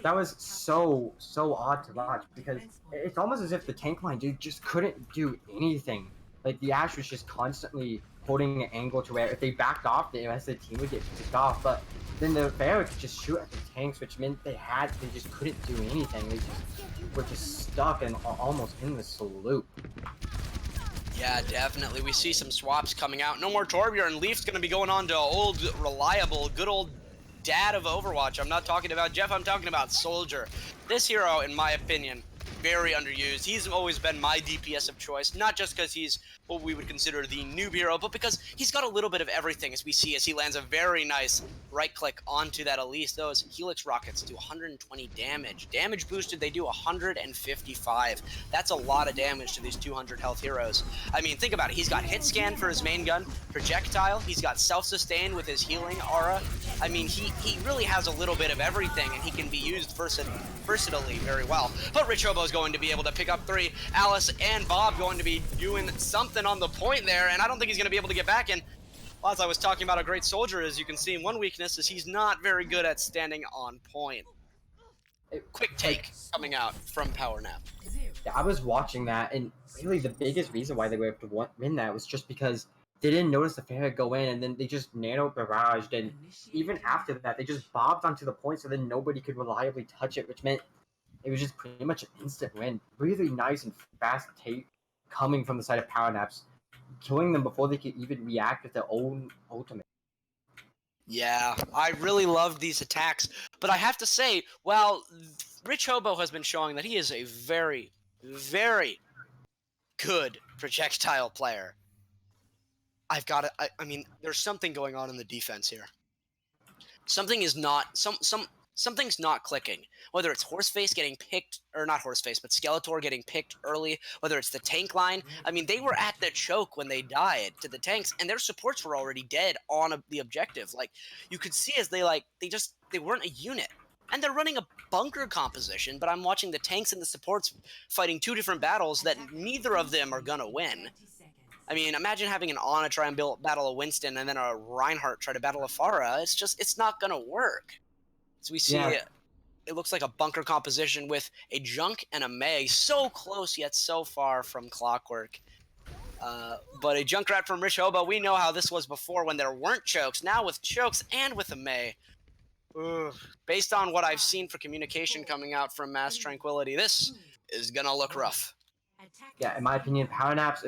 That was so odd to watch because it's almost as if the tank line dude just couldn't do anything. Like the Ashe was just constantly holding an angle to where if they backed off, the rest of the team would get picked off. But then the Pharaoh could just shoot at the tanks, which meant they just couldn't do anything. They just were just stuck and almost in this loop. Yeah, definitely. We see some swaps coming out. No more Torbjorn. Leaf's going to be going on to old, reliable, good old dad of Overwatch. I'm not talking about Jeff, I'm talking about Soldier. This hero, in my opinion, very underused. He's always been my DPS of choice, not just because he's what we would consider the noob hero, but because he's got a little bit of everything, as we see as he lands a very nice right click onto that Elise. Those Helix rockets do 120 damage. Damage boosted, they do 155. That's a lot of damage to these 200 health heroes. I mean, think about it. He's got hit scan for his main gun, projectile, he's got self-sustain with his healing aura. I mean, he really has a little bit of everything, and he can be used versatilely very well. But Rich Hobo's going to be able to pick up 3. Alice and Bob going to be doing something on the point there, and I don't think he's going to be able to get back in. Well, as I was talking about a great soldier, as you can see, one weakness is he's not very good at standing on point. Quick take coming out from Power Nap. Yeah, I was watching that, and really the biggest reason why they were able to win that was just because they didn't notice the Pharaoh go in, and then they just nano barraged, and even after that, they just bobbed onto the point, so then nobody could reliably touch it, which meant it was just pretty much an instant win. Really nice and fast take coming from the side of Power Naps, killing them before they could even react with their own ultimate. Yeah, I really loved these attacks, but I have to say, while Rich Hobo has been showing that he is a very, very good projectile player, I've got to, I mean, there's something going on in the defense here. Something is not, something's not clicking. Whether it's Horseface getting picked, or not Horseface, but Skeletor getting picked early, whether it's the tank line. I mean, they were at the choke when they died to the tanks, and their supports were already dead on the objective. Like, you could see as they weren't a unit. And they're running a bunker composition, but I'm watching the tanks and the supports fighting 2 different battles that neither of them are gonna win. I mean, imagine having an Ana try and battle a Winston and then a Reinhardt try to battle a Pharah. It's not going to work. So we see it looks like a bunker composition with a Junk and a Mei. So close yet so far from Clockwork. But a Junkrat from Rich Hobo, we know how this was before when there weren't chokes. Now with chokes and with a Mei. Based on what I've seen for communication coming out from Mass Tranquility, this is going to look rough. Yeah, in my opinion, Power Naps,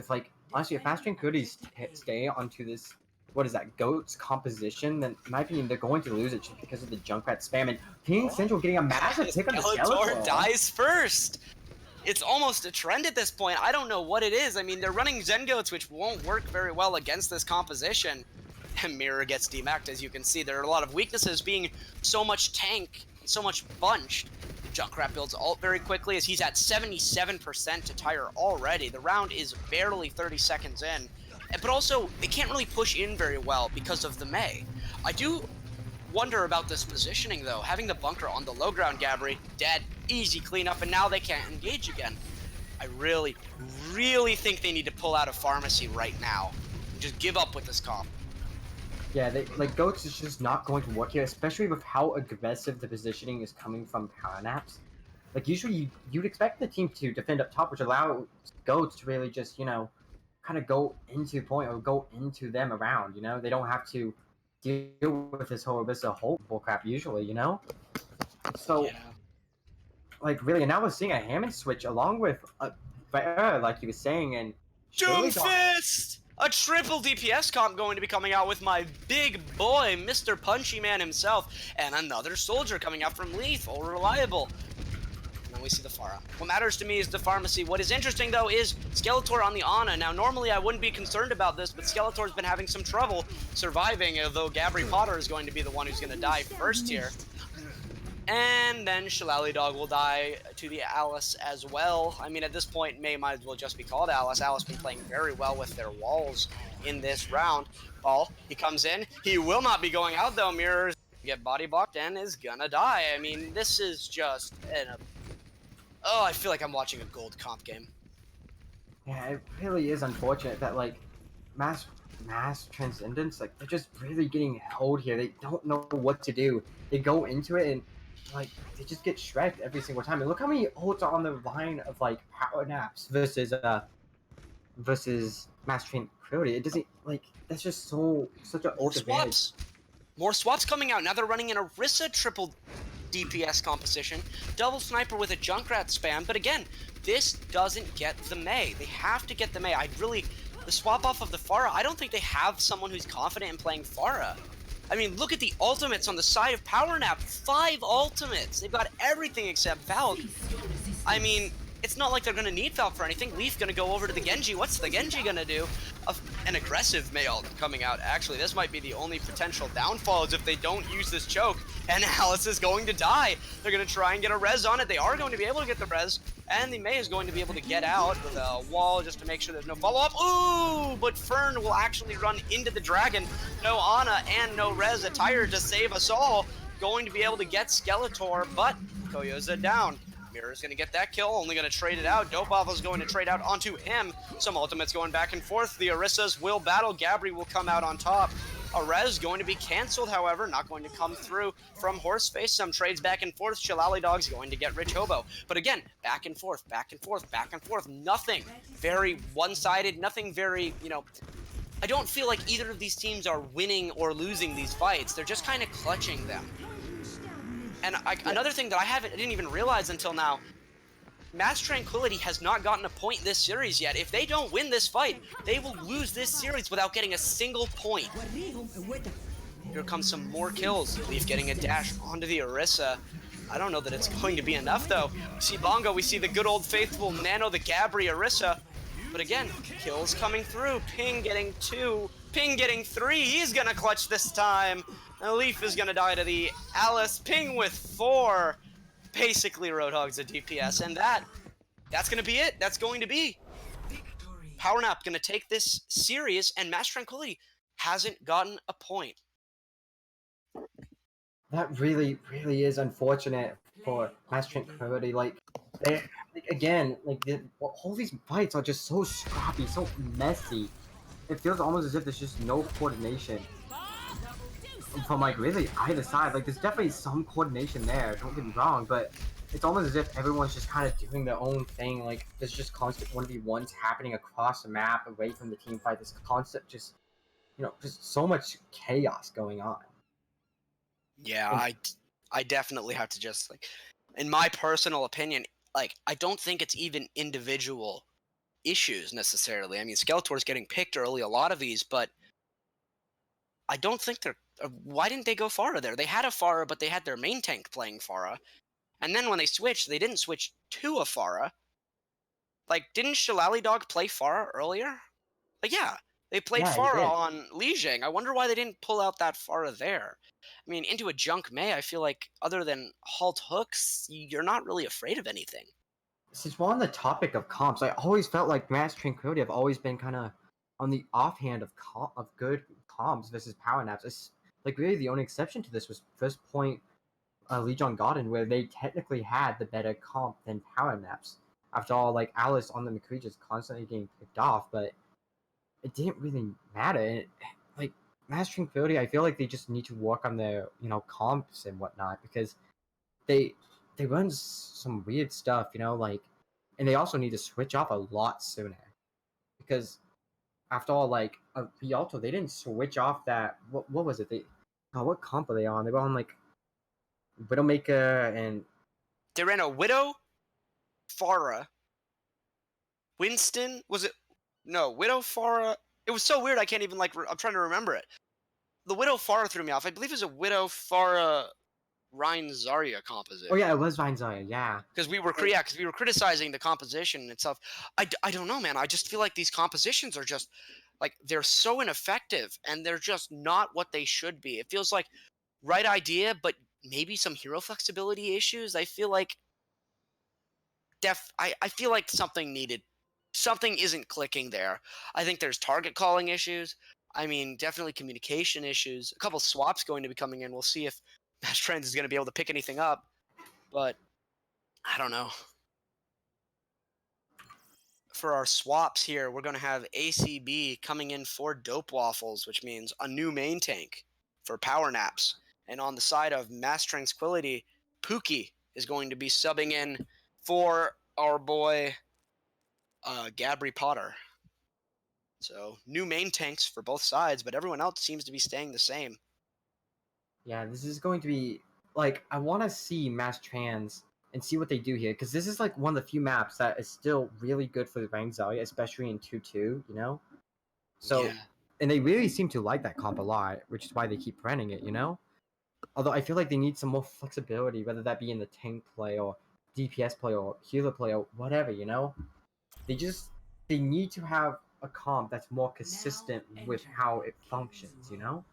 honestly, if Mass Tranquility stay onto this, what is that, Goat's composition, then in my opinion, they're going to lose it just because of the Junkrat spam. And King Central getting a massive pick on the Skeletor dies first. It's almost a trend at this point. I don't know what it is. I mean, they're running Zen Goats, which won't work very well against this composition. And Mirror gets demacked, as you can see. There are a lot of weaknesses being so much tank, so much bunched. Junkrat builds ult very quickly as he's at 77% to tire already. The round is barely 30 seconds in. But also, they can't really push in very well because of the Mei. I do wonder about this positioning, though. Having the bunker on the low ground, Gabri, dead, easy cleanup, and now they can't engage again. I really, really think they need to pull out a pharmacy right now. Just give up with this comp. Yeah, Goats is just not going to work here, especially with how aggressive the positioning is coming from Power Naps. Like, usually you'd expect the team to defend up top, which allows Goats to really just, kind of go into point or go into them around, They don't have to deal with this whole bullcrap usually, So, really, and now we're seeing a Hammond switch along with like he was saying, and Doomfist! A triple DPS comp going to be coming out with my big boy, Mr. Punchy Man himself, and another soldier coming out from Leaf, all reliable. And then we see the Pharah. What matters to me is the pharmacy. What is interesting, though, is Skeletor on the Ana. Now, normally I wouldn't be concerned about this, but Skeletor's been having some trouble surviving, although Gabri Potter is going to be the one who's going to die first here. And then Shillelagh Dog will die to the Alice as well. I mean, at this point, Mei might as well just be called Alice. Alice been playing very well with their walls in this round. Ball, he comes in. He will not be going out, though. Mirrors get body blocked and is gonna die. I mean, this is just I feel like I'm watching a gold comp game. Yeah, it really is unfortunate that, Mass Transcendence, like they're just really getting held here. They don't know what to do. They go into it and like they just get shreked every single time. And look how many ults are on the line of like power naps versus Mass Tranquility. It doesn't like that's just such an ult advantage. More swaps coming out. Now they're running an Orisa triple DPS composition. Double sniper with a Junkrat spam. But again, this doesn't get the Mei. They have to get the Mei. The swap off of the Pharah, I don't think they have someone who's confident in playing Pharah. I mean, look at the ultimates on the side of PowerNap. 5 ultimates. They've got everything except Valk. I mean, it's not like they're going to need Valk for anything. Leaf going to go over to the Genji. What's the Genji going to do? An aggressive Mei ult coming out. Actually, this might be the only potential downfall is if they don't use this choke. And Alice is going to die. They're going to try and get a res on it. They are going to be able to get the res. And the Mei is going to be able to get out with a wall just to make sure there's no follow-up. Ooh, but Fern will actually run into the dragon. No Ana and no res attire to save us all. Going to be able to get Skeletor, but Koyoza down. Mirror's going to get that kill, only going to trade it out. Dopavel's going to trade out onto him. Some ultimates going back and forth. The Orissas will battle. Gabri will come out on top. A res going to be canceled, however, not going to come through from Horseface. Some trades back and forth. Shillelagh Dog's going to get Rich Hobo. But again, back and forth, back and forth, back and forth. Nothing very one-sided, nothing very, I don't feel like either of these teams are winning or losing these fights. They're just kind of clutching them. And another thing that I didn't even realize until now, Mass Tranquility has not gotten a point in this series yet. If they don't win this fight, they will lose this series without getting a single point. Here comes some more kills. Leaf getting a dash onto the Orisa. I don't know that it's going to be enough, though. We see Bongo, we see the good old faithful Nano, the Gabri Orisa. But again, kills coming through. Ping getting 2, Ping getting 3. He's gonna clutch this time. And Leaf is gonna die to the Alice. Ping with 4. Basically Roadhog's a DPS, and that's gonna be it. That's going to be PowerNap gonna take this series, and Mass Tranquility hasn't gotten a point. That really, really is unfortunate for Mass Tranquility. All these fights are just so scrappy, so messy. It feels almost as if there's just no coordination from like really either side. Like there's definitely some coordination there, don't get me wrong, but it's almost as if everyone's just kind of doing their own thing. Like there's just constant 1v1s happening across the map away from the team fight. This constant just so much chaos going on. Yeah, I definitely have to just in my personal opinion, I don't think it's even individual issues necessarily. I mean, Skeletor's getting picked early, a lot of these, but I don't think they're. Why didn't they go Pharah there? They had a Pharah, but they had their main tank playing Pharah. And then when they switched, they didn't switch to a Pharah. Didn't Shillelagh Dog play Pharah earlier? Yeah, they played Pharah on Lijiang. I wonder why they didn't pull out that Pharah there. I mean, into a Junk Mei, I feel like other than Halt Hooks, you're not really afraid of anything. Since we're on the topic of comps, I always felt like Mass Tranquility have always been kind of on the offhand of good comps versus power naps. It's really the only exception to this was First Point Legion Garden, where they technically had the better comp than power naps. After all, Alice on the McCree just constantly getting picked off, but it didn't really matter. And, Mass Tranquility, I feel like they just need to work on their comps and whatnot, because they run some weird stuff, and they also need to switch off a lot sooner, because after all, Rialto, they didn't switch off that. What was it? What comp are they on? They were on Widowmaker, and they ran a Widow, Pharah, Winston. Was it? No, Widow, Pharah. It was so weird. I can't even I'm trying to remember it. The Widow Pharah threw me off. I believe it was a Widow Pharah Rein Zarya composition. Oh yeah, it was Rein Zarya, yeah. Because we were criticizing the composition itself. I don't know, man. I just feel like these compositions are just they're so ineffective, and they're just not what they should be. It feels like right idea, but maybe some hero flexibility issues. I feel like I feel like something isn't clicking there. I think there's target calling issues. I mean, definitely communication issues. A couple swaps going to be coming in. We'll see if Mass Trends is going to be able to pick anything up. But I don't know. for our swaps here, we're going to have ACB coming in for Dope Waffles, which means a new main tank for Power Naps. And on the side of Mass Tranquility, Pookie is going to be subbing in for our boy Gabri Potter. So new main tanks for both sides, but everyone else seems to be staying the same. Yeah, this is going to be like I want to see Mass Trans and see what they do here because this is like one of the few maps that is still really good for the ranked Zarya, especially in 2-2. You know, so Yeah. and they really seem to like that comp a lot, which is why they keep running it. You know, although I feel like they need some more flexibility, whether that be in the tank play or DPS play or healer play or whatever. You know, they need to have a comp that's more consistent with how it functions. You know.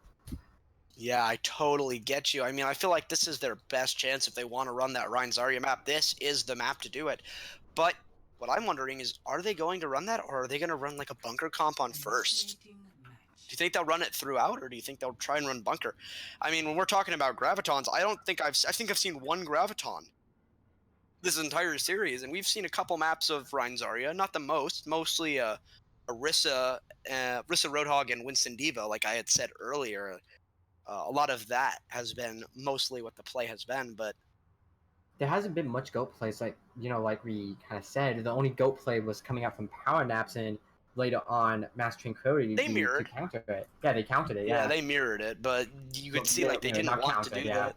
Yeah, I totally get you. I mean, I feel like this is their best chance if they want to run that Rhine Zarya map. This is the map to do it. But what I'm wondering is, are they going to run that, or are they going to run like a bunker comp on first? Do you think they'll run it throughout, or do you think they'll try and run bunker? I mean, when we're talking about gravitons, I think I've seen one graviton this entire series, and we've seen a couple maps of Rhine Zarya, not the most, mostly Rissa Roadhog and Winston Diva, like I had said earlier. A lot of that has been mostly what the play has been, but there hasn't been much goat plays like like we kind of said. The only goat play was coming out from Power Naps and later on Mass Tranquility they to mirrored. counter it. Yeah, they countered it. Yeah, Yeah, they mirrored it, but you could see like they didn't not want to countered. do Yeah, that.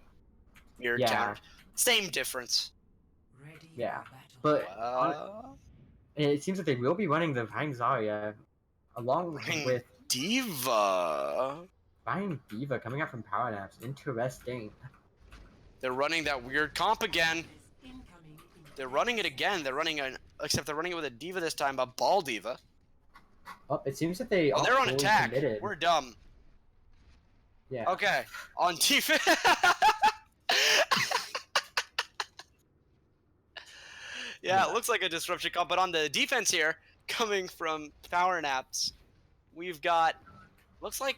Mirrored yeah, counter, same difference. yeah. But it seems that they will be running the Vine Zarya along with Diva. Vine Diva coming out from Power Naps. Interesting. They're running that weird comp again. They're running it again. Except they're running it with a Diva this time, a Ball Diva. Oh, it seems that they they're on attack. Committed. We're dumb. Yeah. Okay, on defense. Yeah, it looks like a disruption comp, but on the defense here, coming from Power Naps, we've got, looks like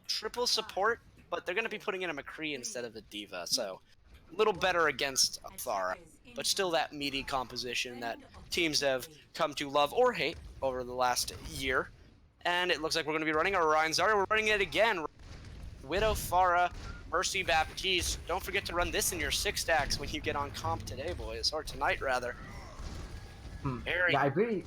triple support, but they're going to be putting in a McCree instead of a Diva, so a little better against Thara, but still that meaty composition that teams have come to love or hate over the last year. And it looks like we're going to be running our Rhine Zarya. We're running it again. Widow Farah, Mercy Baptiste. Don't forget to run this in your 6 stacks when you get on comp today, boys, or tonight rather. Yeah, I really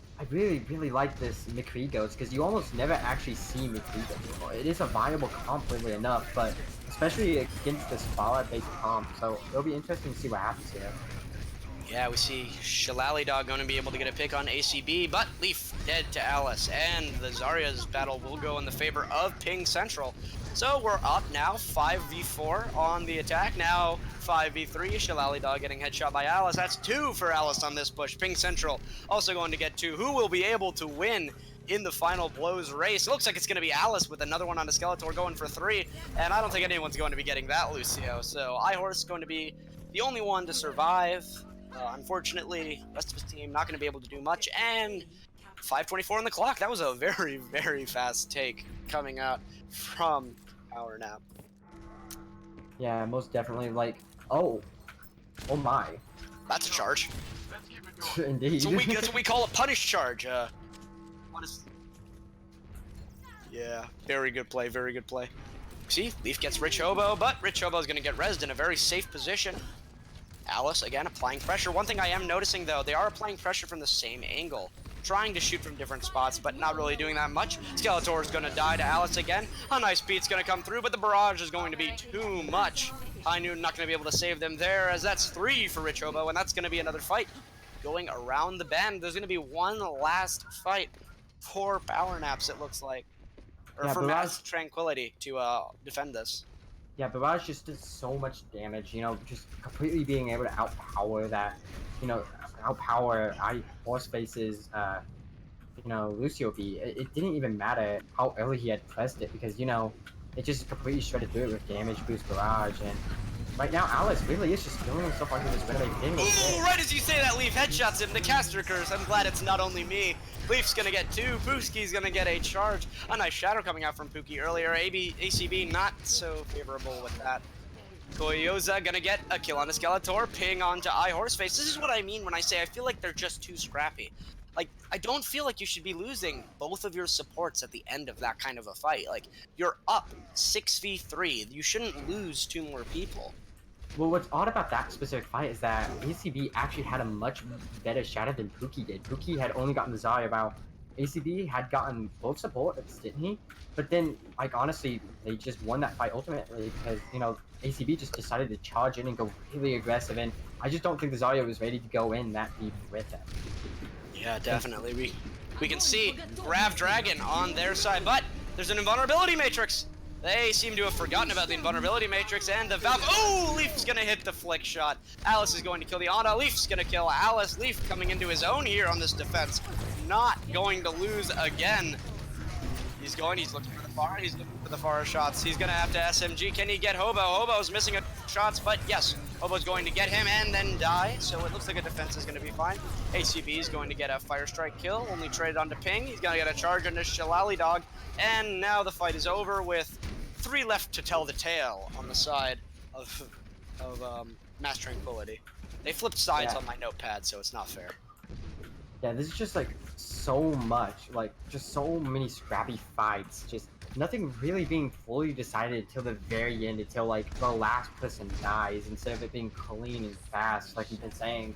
like this McCree goats because you almost never actually see McCree goats anymore. It is a viable comp, weirdly enough, but especially against this Farah-based comp, so it'll be interesting to see what happens here. Yeah, we see Shillelagh Dog going to be able to get a pick on ACB, but Leaf dead to Alice, and the Zarya's battle will go in the favor of Ping Central. So we're up now, 5v4 on the attack, now 5v3, Shillelagh Dog getting headshot by Alice. That's 2 for Alice on this push. Ping Central also going to get 2. Who will be able to win in the final blows race? It looks like it's going to be Alice with another one on the Skeletor going for 3, and I don't think anyone's going to be getting that, Lucio. So iHorse is going to be the only one to survive. Unfortunately, the rest of his team not going to be able to do much, and 5:24 on the clock. That was a very, very fast take coming out from Power Nap. Yeah, most definitely. Like, oh my. That's a charge. Indeed. That's what we call a punish charge. Yeah, very good play, very good play. See, Leaf gets Rich Hobo, but Rich Hobo is going to get rezzed in a very safe position. Alice, again, applying pressure. One thing I am noticing, though, they are applying pressure from the same angle. Trying to shoot from different spots, but not really doing that much. Skeletor is going to die to Alice again. A nice beat's going to come through, but the barrage is going to be too much. High Noon not going to be able to save them there, as that's 3 for Rich Hobo, and that's going to be another fight. Going around the bend, there's going to be one last fight for Power Naps, it looks like. Or for Mass Tranquility to defend this. Yeah, Barrage just does so much damage, just completely being able to outpower that, outpower Horseface's, Lucio B. It didn't even matter how early he had pressed it because, it just completely shredded through it with damage boost Barrage. And right now, Alice really is just feeling himself under this renovate thing. Ooh, right as you say that, Leaf headshots him. The caster curse. I'm glad it's not only me. Leaf's gonna get 2. Pooskie's gonna get a charge. A nice shadow coming out from Pookie earlier. ACB not so favorable with that. Koyoza gonna get a kill on the Skeletor. Ping onto iHorseface. This is what I mean when I say I feel like they're just too scrappy. Like, I don't feel like you should be losing both of your supports at the end of that kind of a fight. Like, you're up 6v3. You shouldn't lose 2 more people. Well, what's odd about that specific fight is that ACB actually had a much better shadow than Pookie did. Pookie had only gotten the Zarya, while ACB had gotten both supports, didn't he? But then, like, honestly, they just won that fight ultimately because, you know, ACB just decided to charge in and go really aggressive, and I just don't think the Zarya was ready to go in that deep with them. Yeah, definitely. We can see Grav Dragon on their side, but there's an invulnerability matrix. They seem to have forgotten about the invulnerability matrix and the Valve. Oh, Leaf's gonna hit the flick shot. Alice is going to kill the Ana. Leaf's gonna kill Alice. Leaf coming into his own here on this defense. Not going to lose again. He's looking for the far, he's looking for the far shots. He's gonna have to SMG. Can he get Hobo? Hobo's missing shots, but yes, Hobo's going to get him and then die, so it looks like a defense is gonna be fine. ACB is going to get a Fire Strike kill, only traded onto Ping. He's gonna get a charge onto Shillelagh Dog, and now the fight is over with 3 left to tell the tale on the side of Mass Tranquility. They flipped sides on my notepad, so it's not fair. Yeah, this is just like so much, like just so many scrappy fights, just nothing really being fully decided until the very end, until like the last person dies, instead of it being clean and fast, like you've been saying.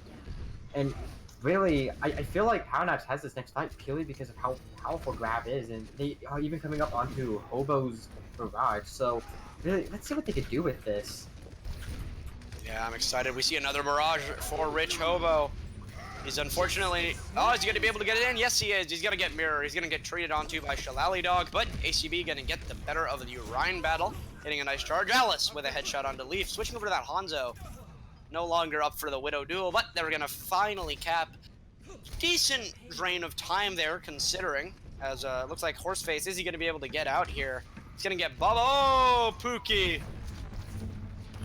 And really, I feel like PowerNaps has this next fight purely because of how powerful Grav is, and they are even coming up onto Hobo's barrage, so really, let's see what they could do with this. Yeah, I'm excited. We see another barrage for Rich Hobo. He's unfortunately... Oh, is he going to be able to get it in? Yes, he is. He's going to get mirror. He's going to get treated onto by Shillelagh Dog, but ACB going to get the better of the Orion battle, hitting a nice charge. Alice with a headshot onto Leaf. Switching over to that Hanzo. No longer up for the Widow duel, but they're going to finally cap decent drain of time there, considering, as looks like Horseface, is he going to be able to get out here? He's going to get Bubba. Oh, Pookie.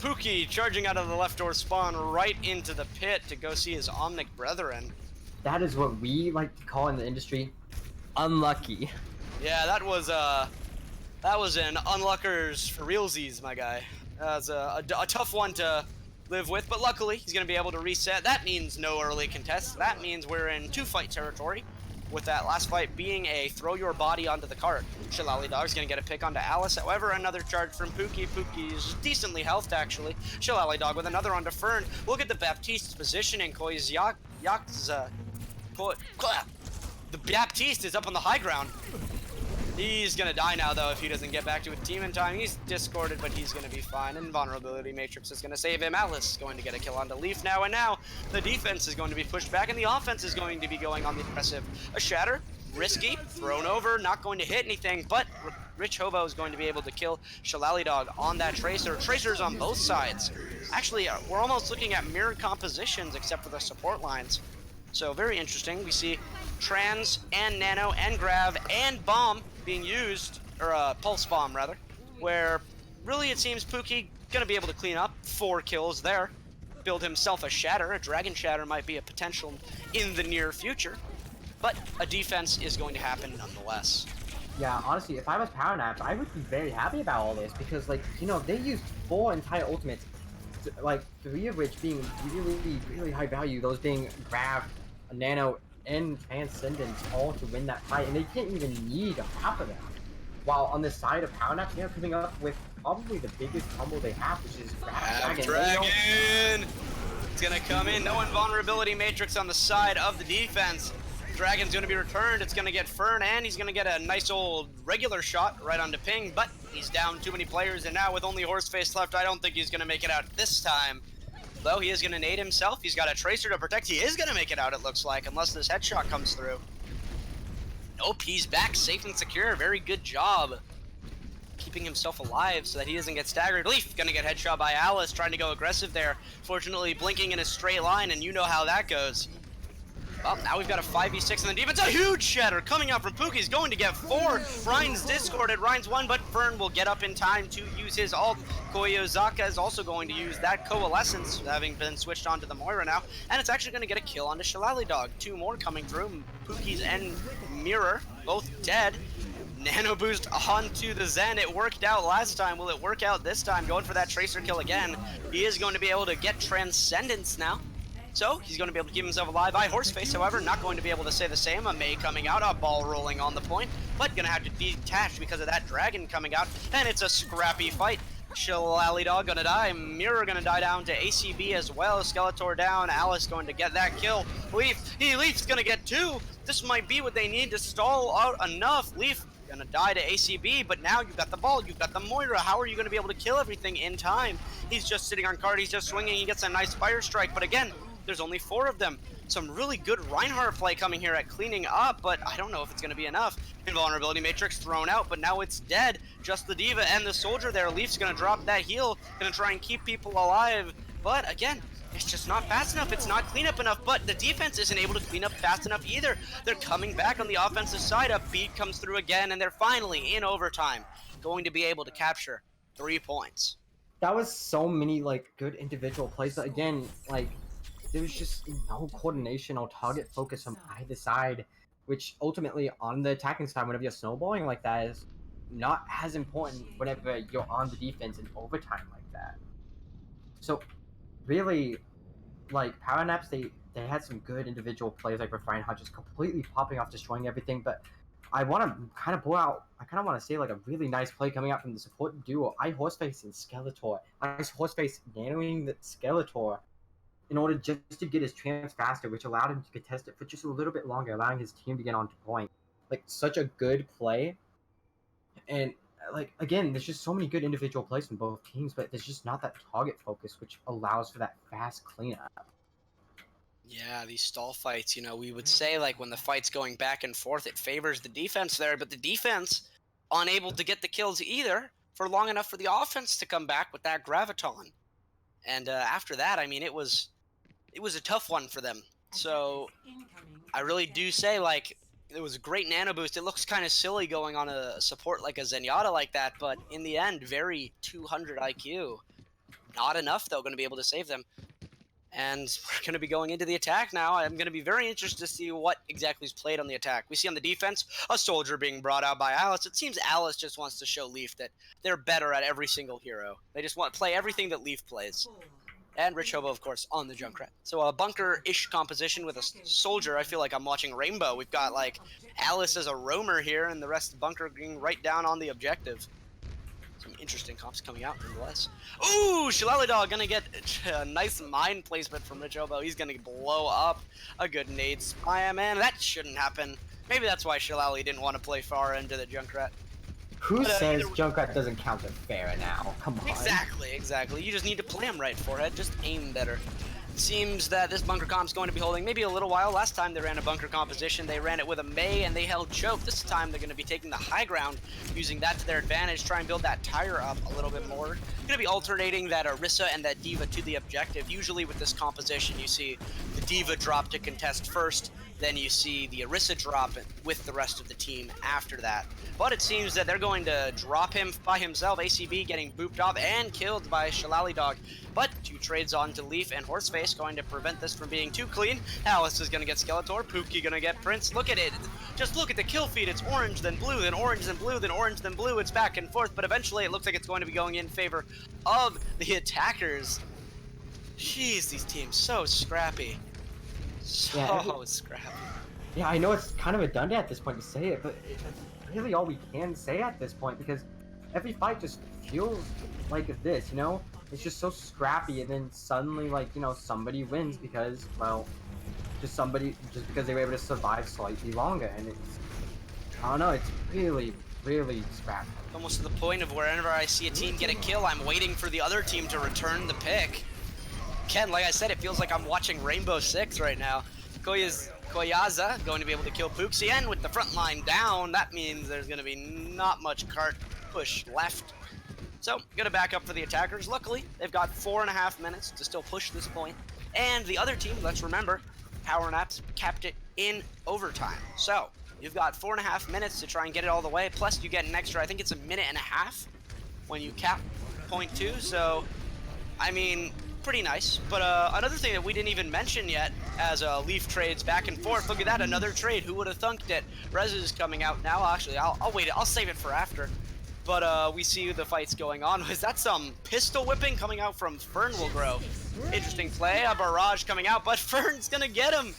Pookie charging out of the left door spawn right into the pit to go see his Omnic brethren. That is what we like to call in the industry unlucky. Yeah, that was an unluckers for realsies, my guy. That was a tough one to live with, but luckily he's going to be able to reset. That means no early contests. That means we're in 2-fight territory, with that last fight being a throw your body onto the cart. Shillelagh Dog's gonna get a pick onto Alice. However, another charge from Pookie. Pookie is decently healthed, actually. Shillelagh Dog with another onto Fern. Look at the Baptiste's positioning. The Baptiste is up on the high ground. He's gonna die now, though, if he doesn't get back to his team in time. He's discorded, but he's gonna be fine. And Vulnerability Matrix is gonna save him. Alice is going to get a kill onto Leaf now, and now the defense is going to be pushed back, and the offense is going to be going on the aggressive. A shatter, risky, thrown over, not going to hit anything, but Rich Hobo is going to be able to kill Shillelagh Dog on that Tracer. Tracers on both sides. Actually, we're almost looking at mirror compositions, except for the support lines. So very interesting. We see Trans and Nano and Grav and Bomb being used, or Pulse Bomb rather, where really it seems Pookie gonna be able to clean up 4 kills there, build himself a Shatter. A Dragon Shatter might be a potential in the near future, but a defense is going to happen nonetheless. Yeah, honestly, if I was PowerNaps, I would be very happy about all this because, like, you know, they used 4 entire ultimates, like 3 of which being really, really high value, those being Grav, Nano, and Transcendence, all to win that fight, and they didn't even need half of them. While on the side of PowerNaps, they're coming up with probably the biggest combo they have, which is Grav Dragon! It's gonna come in. No invulnerability matrix on the side of the defense. Dragon's gonna be returned. It's gonna get Fern, and he's gonna get a nice old regular shot right onto Ping, but he's down too many players, and now with only Horseface left, I don't think he's gonna make it out this time. Though he is going to nade himself. He's got a Tracer to protect. He is going to make it out, it looks like, unless this headshot comes through. Nope, he's back safe and secure. Very good job keeping himself alive so that he doesn't get staggered. Leaf going to get headshot by Alice, trying to go aggressive there. Fortunately, blinking in a straight line, and you know how that goes. Well, now we've got a 5v6 in the defense. A huge shatter coming out from Pookie. He's going to get 4. Ryan's discorded. Ryan's 1, but Fern will get up in time to use his ult. Koyozaka is also going to use that Coalescence, having been switched onto the Moira now. And it's actually going to get a kill onto Shillelagh Dog. 2 more coming through. Pookie's and Mirror, both dead. Nano boost onto the Zen. It worked out last time. Will it work out this time? Going for that Tracer kill again. He is going to be able to get Transcendence now. So he's going to be able to keep himself alive. Horseface, however, not going to be able to say the same. A May coming out, a ball rolling on the point, but going to have to detach because of that dragon coming out, and it's a scrappy fight. Shillelagh Dog gonna die, Mirror gonna die down to ACB as well, Skeletor down, Alice going to get that kill, Leaf's gonna get 2, this might be what they need to stall out enough, Leaf gonna die to ACB, but now you've got the ball, you've got the Moira, how are you gonna be able to kill everything in time? He's just sitting on card, he's just swinging, he gets a nice fire strike, but again, there's only 4 of them. Some really good Reinhardt play coming here at cleaning up, but I don't know if it's going to be enough. Invulnerability Matrix thrown out, but now it's dead. Just the Diva and the Soldier there. Leaf's going to drop that heal, going to try and keep people alive. But again, it's just not fast enough. It's not clean up enough, but the defense isn't able to clean up fast enough either. They're coming back on the offensive side. A beat comes through again, and they're finally in overtime, going to be able to capture 3 points. That was so many like good individual plays, but again, like there was just no coordination or target focus on either side, which ultimately on the attacking side, whenever you're snowballing like that, is not as important whenever you're on the defense in overtime like that. So really, like Power Naps, they had some good individual plays like with Reinhardt just completely popping off, destroying everything, but I want to kind of want to say like a really nice play coming out from the support duo, Horseface and Skeletor. Horseface nanoing the Skeletor in order just to get his trans faster, which allowed him to contest it for just a little bit longer, allowing his team to get on point. Like, such a good play. And, like, again, there's just so many good individual plays from both teams, but there's just not that target focus, which allows for that fast cleanup. Yeah, these stall fights, you know, we would say, like, when the fight's going back and forth, it favors the defense there, but the defense unable to get the kills either for long enough for the offense to come back with that Graviton. And after that, I mean, it was a tough one for them. So I really do say, like, it was a great nano boost. It looks kind of silly going on a support like a Zenyatta like that, but in the end, very 200 IQ. Not enough, though, going to be able to save them. And we're going to be going into the attack now. I'm going to be very interested to see what exactly is played on the attack. We see on the defense, a Soldier being brought out by Alice. It seems Alice just wants to show Leaf that they're better at every single hero. They just want to play everything that Leaf plays. And Rich Hobo, of course, on the Junkrat. So a bunker-ish composition with a Soldier. I feel like I'm watching Rainbow. We've got, like, Alice as a roamer here, and the rest of the bunker being right down on the objective. Some interesting comps coming out, nonetheless. Ooh, Shillelagh Dog gonna get a nice mine placement from Rich Hobo. He's gonna blow up a good nade spy, man. That shouldn't happen. Maybe that's why Shillelagh didn't want to play far into the Junkrat. Who says Junkrat doesn't count as fair now? Come on. Exactly. You just need to play him right, Forehead. Just aim better. It seems that this bunker comp's going to be holding maybe a little while. Last time they ran a bunker composition, they ran it with a May and they held choke. This time they're going to be taking the high ground, using that to their advantage, try and build that tire up a little bit more. Going to be alternating that Orisa and that Diva to the objective. Usually with this composition, you see the Diva drop to contest first, then you see the Orisa drop with the rest of the team after that. But it seems that they're going to drop him by himself, ACB getting booped off and killed by Shillelagh Dog. But 2 trades on to Leaf and Horseface, going to prevent this from being too clean. Alice is going to get Skeletor, Pookie going to get Prince. Look at it. Just look at the kill feed. It's orange, then blue, then orange, then blue, then orange, then blue. It's back and forth, but eventually it looks like it's going to be going in favor of the attackers. Jeez, these teams, so scrappy. So scrappy. Yeah, I know it's kind of redundant at this point to say it, but it's really all we can say at this point, because every fight just feels like this, you know? It's just so scrappy, and then suddenly, like, you know, somebody wins because, well, just because they were able to survive slightly longer, and it's, I don't know, it's really, really scrappy. Almost to the point of wherever I see a team get a kill, I'm waiting for the other team to return the pick. Ken, like I said, it feels like I'm watching Rainbow Six right now. Koyaza going to be able to kill Pooksy, and with the front line down, that means there's going to be not much cart push left. So, gonna back up for the attackers. Luckily, they've got 4.5 minutes to still push this point. And the other team, let's remember, Power Naps capped it in overtime. So, you've got 4.5 minutes to try and get it all the way, plus you get an extra, I think it's 1.5 minutes when you cap point 2, so, I mean, pretty nice. But another thing that we didn't even mention yet, as Leaf trades back and forth, look at that, another trade, who would have thunked it? Rez is coming out now, actually, I'll wait, I'll save it for after. But we see the fights going on. Is that some pistol whipping coming out from Fern will grow? Interesting play, a barrage coming out, but Fern's gonna get him.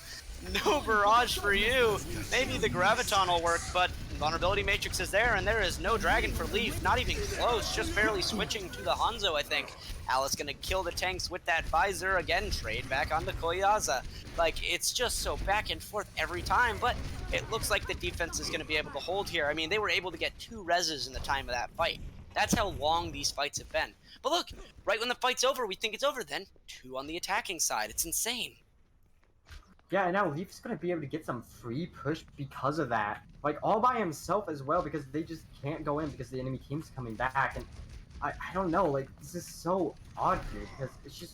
No barrage for you. Maybe the Graviton will work, but Vulnerability Matrix is there, and there is no Dragon for Leaf. Not even close, just barely switching to the Hanzo, I think. Alice gonna kill the tanks with that Visor. Again, trade back onto Koyaza. Like, it's just so back and forth every time, but it looks like the defense is gonna be able to hold here. I mean, they were able to get 2 reses in the time of that fight. That's how long these fights have been. But look, right when the fight's over, we think it's over, then 2 on the attacking side. It's insane. Yeah, and now Leaf's gonna be able to get some free push because of that. Like, all by himself as well, because they just can't go in because the enemy team's coming back. And I don't know, like, this is so odd to me because it's just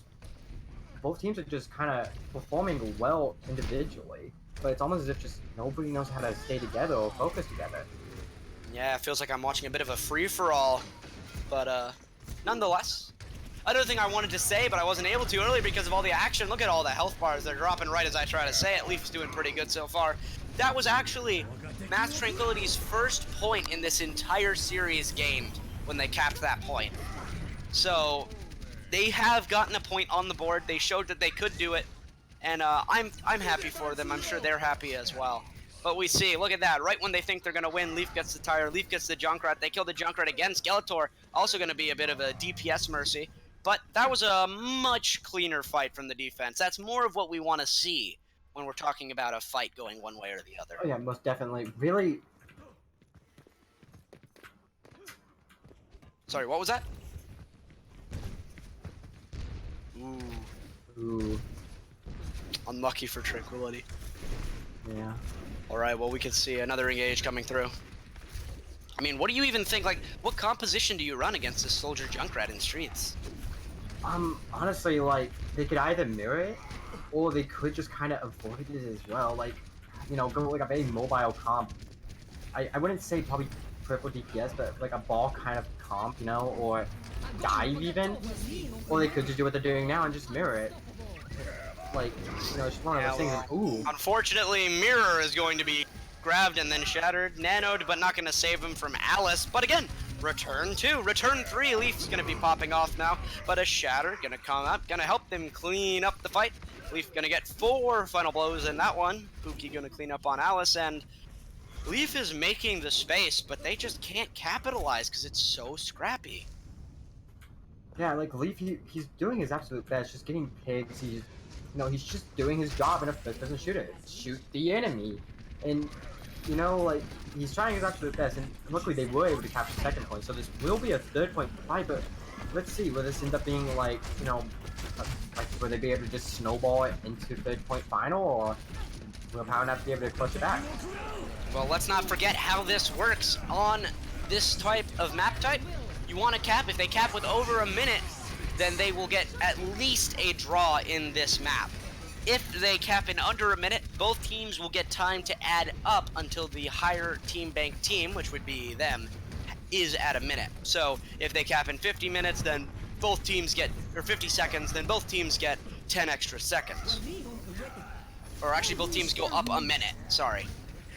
both teams are just kind of performing well individually, but it's almost as if just nobody knows how to stay together or focus together. Yeah, it feels like I'm watching a bit of a free-for-all, but nonetheless, another thing I wanted to say, but I wasn't able to earlier because of all the action. Look at all the health bars. They're dropping right as I try to say it. Leaf's doing pretty good so far. That was actually Mass Tranquility's first point in this entire series gained when they capped that point. So they have gotten a point on the board. They showed that they could do it, and I'm happy for them. I'm sure they're happy as well. But we see, look at that, right when they think they're going to win, Leaf gets the tire, Leaf gets the Junkrat, they kill the Junkrat again, Skeletor also going to be a bit of a DPS mercy, but that was a much cleaner fight from the defense. That's more of what we want to see when we're talking about a fight going one way or the other. Oh yeah, most definitely. Really... Sorry, what was that? Ooh. Unlucky for Tranquility. Yeah. Alright, well, we can see another engage coming through. I mean, what do you even think, like, what composition do you run against this Soldier Junkrat in streets? Honestly, like, they could either mirror it, or they could just kind of avoid it as well. Like, you know, go like a very mobile comp. I wouldn't say probably triple DPS, but like a ball kind of comp, you know, or dive even. Or they could just do what they're doing now and just mirror it. Like, you know, it's just one of those things. Ooh. Unfortunately, Mirror is going to be grabbed and then shattered, nanoed, but not going to save him from Alice. But again, return 2, return 3. Leaf's going to be popping off now, but a shatter going to come up, going to help them clean up the fight. Leaf going to get 4 final blows in that one. Pookie going to clean up on Alice, and Leaf is making the space, but they just can't capitalize because it's so scrappy. Yeah, like Leaf, he's doing his absolute best, just getting pigs. He's just doing his job in a first-person shooter. Shoot the enemy. And, you know, like, he's trying his absolute best, and luckily they were able to capture the second point, so this will be a 3rd-point fight, but let's see, will this end up being, like, you know, like, will they be able to just snowball it into 3rd-point final, or will Power Nap be able to clutch it back? Well, let's not forget how this works on this type of map type. You want to cap, if they cap with over a minute, then they will get at least a draw in this map. If they cap in under a minute, both teams will get time to add up until the higher team bank team, which would be them, is at a minute. So if they cap in 50 minutes, then both teams get, or 50 seconds, then both teams get 10 extra seconds. Or actually both teams go up a minute, sorry.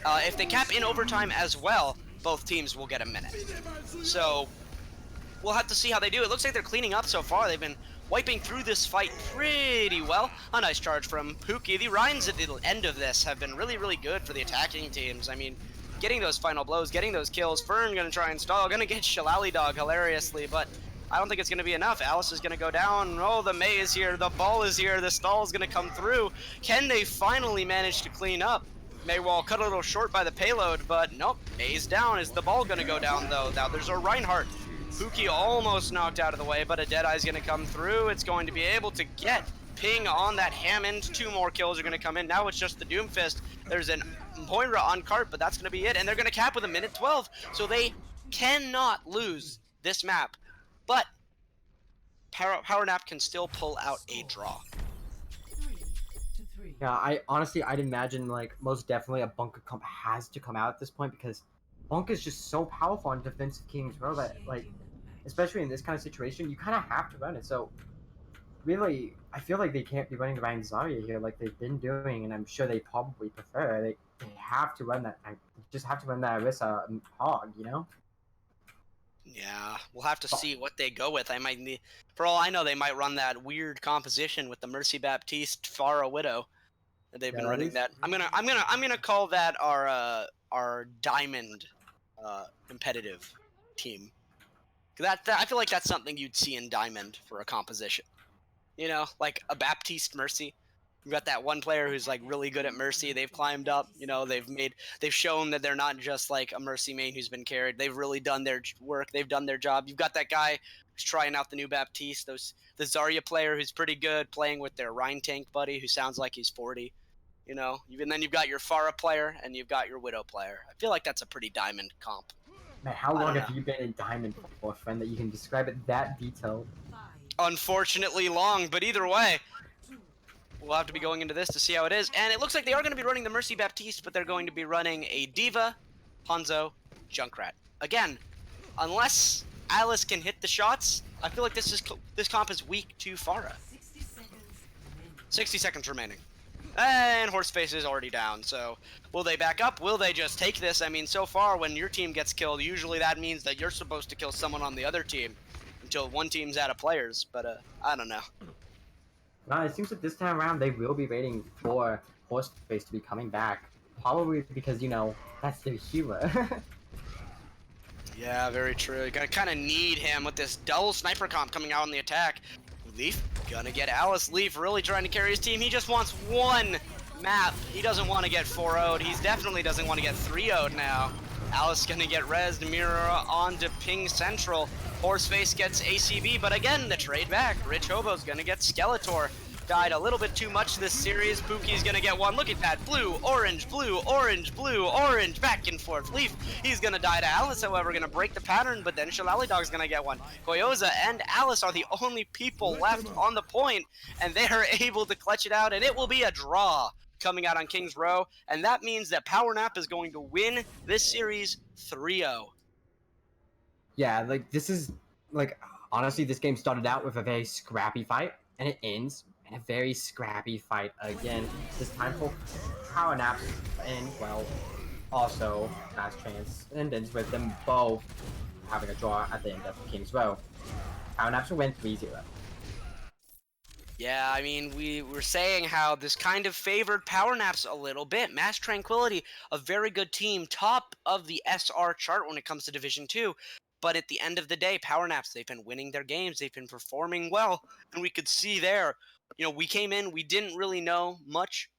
If they cap in overtime as well, both teams will get a minute. So we'll have to see how they do. It looks like they're cleaning up so far. They've been wiping through this fight pretty well. A nice charge from Pookie. The Rhines at the end of this have been really, really good for the attacking teams. I mean, getting those final blows, getting those kills. Fern gonna try and stall, gonna get Shillelagh Dog hilariously, but I don't think it's gonna be enough. Alice is gonna go down. Oh, the May is here, the ball is here, the stall is gonna come through. Can they finally manage to clean up? Maywall cut a little short by the payload, but nope, May's down. Is the ball gonna go down though? Now there's a Reinhardt. Pookie almost knocked out of the way, but a Deadeye's going to come through. It's going to be able to get Ping on that Hammond. 2 more kills are going to come in. Now it's just the Doomfist. There's an Moira on cart, but that's going to be it. And they're going to cap with a minute 12. So they cannot lose this map. But Power Nap can still pull out a draw. Yeah, I'd imagine, like, most definitely a bunker comp has to come out at this point, because Bunk is just so powerful on defensive King's Row that, like, especially in this kind of situation, you kind of have to run it. So, really, I feel like they can't be running around Zarya here like they've been doing, and I'm sure they probably prefer. They have to run that. Just have to run that Orisa hog, you know? Yeah, we'll have to see what they go with. I might need, for all I know, they might run that weird composition with the Mercy Baptiste Farah Widow. They've been Yeah, that running is. that. I'm gonna call that our diamond competitive team. That I feel like that's something you'd see in diamond for a composition. You know, like a Baptiste Mercy. You've got that one player who's like really good at Mercy. They've climbed up. You know, they've shown that they're not just like a Mercy main who's been carried. They've really done their work. They've done their job. You've got that guy who's trying out the new Baptiste. The Zarya player who's pretty good playing with their Rhine tank buddy who sounds like he's 40. You know, and then you've got your Farah player and you've got your Widow player. I feel like that's a pretty diamond comp. Man, how I long don't have know. you been in Diamond for, friend, that you can describe it that detailed? Unfortunately long, but either way, we'll have to be going into this to see how it is. And it looks like they are going to be running the Mercy Baptiste, but they're going to be running a Diva, Hanzo, Junkrat. Again, unless Alice can hit the shots, I feel like this comp is weak to Farah. 60 seconds remaining. And Horseface is already down, so will they back up? Will they just take this? I mean, so far, when your team gets killed, usually that means that you're supposed to kill someone on the other team until one team's out of players, but I don't know. No, it seems that this time around they will be waiting for Horseface to be coming back. Probably because, that's their hero. Yeah, very true. You're gonna kind of need him with this double sniper comp coming out on the attack. Leaf gonna get Alice. Leaf really trying to carry his team. He just wants one map. He doesn't want to get 4-0'd. He definitely doesn't want to get 3-0'd now. Alice gonna get rezzed. Mirror onto Ping Central. Horseface gets ACB, but again, the trade back. Rich Hobo's gonna get Skeletor. Died a little bit too much this series. Pookie's gonna get one. Look at that. Blue, orange, blue, orange, blue, orange. Back and forth. Leaf, he's gonna die to Alice, however, gonna break the pattern, but then Shillelagh Dog's gonna get one. Koyoza and Alice are the only people left on the point, and they are able to clutch it out, and it will be a draw coming out on Kings Row, and that means that Power Nap is going to win this series 3-0. Yeah, this is honestly, this game started out with a very scrappy fight, and it ends in a very scrappy fight again. This time for Power Naps, and also Mass Transcendence, with them both having a draw at the end of King's Row. Power Naps will win 3-0. Yeah, I mean, we were saying how this kind of favored Power Naps a little bit. Mass Tranquility, a very good team, top of the SR chart when it comes to Division 2. But at the end of the day, Power Naps, they've been winning their games. They've been performing well. And we could see there, we came in, we didn't really know much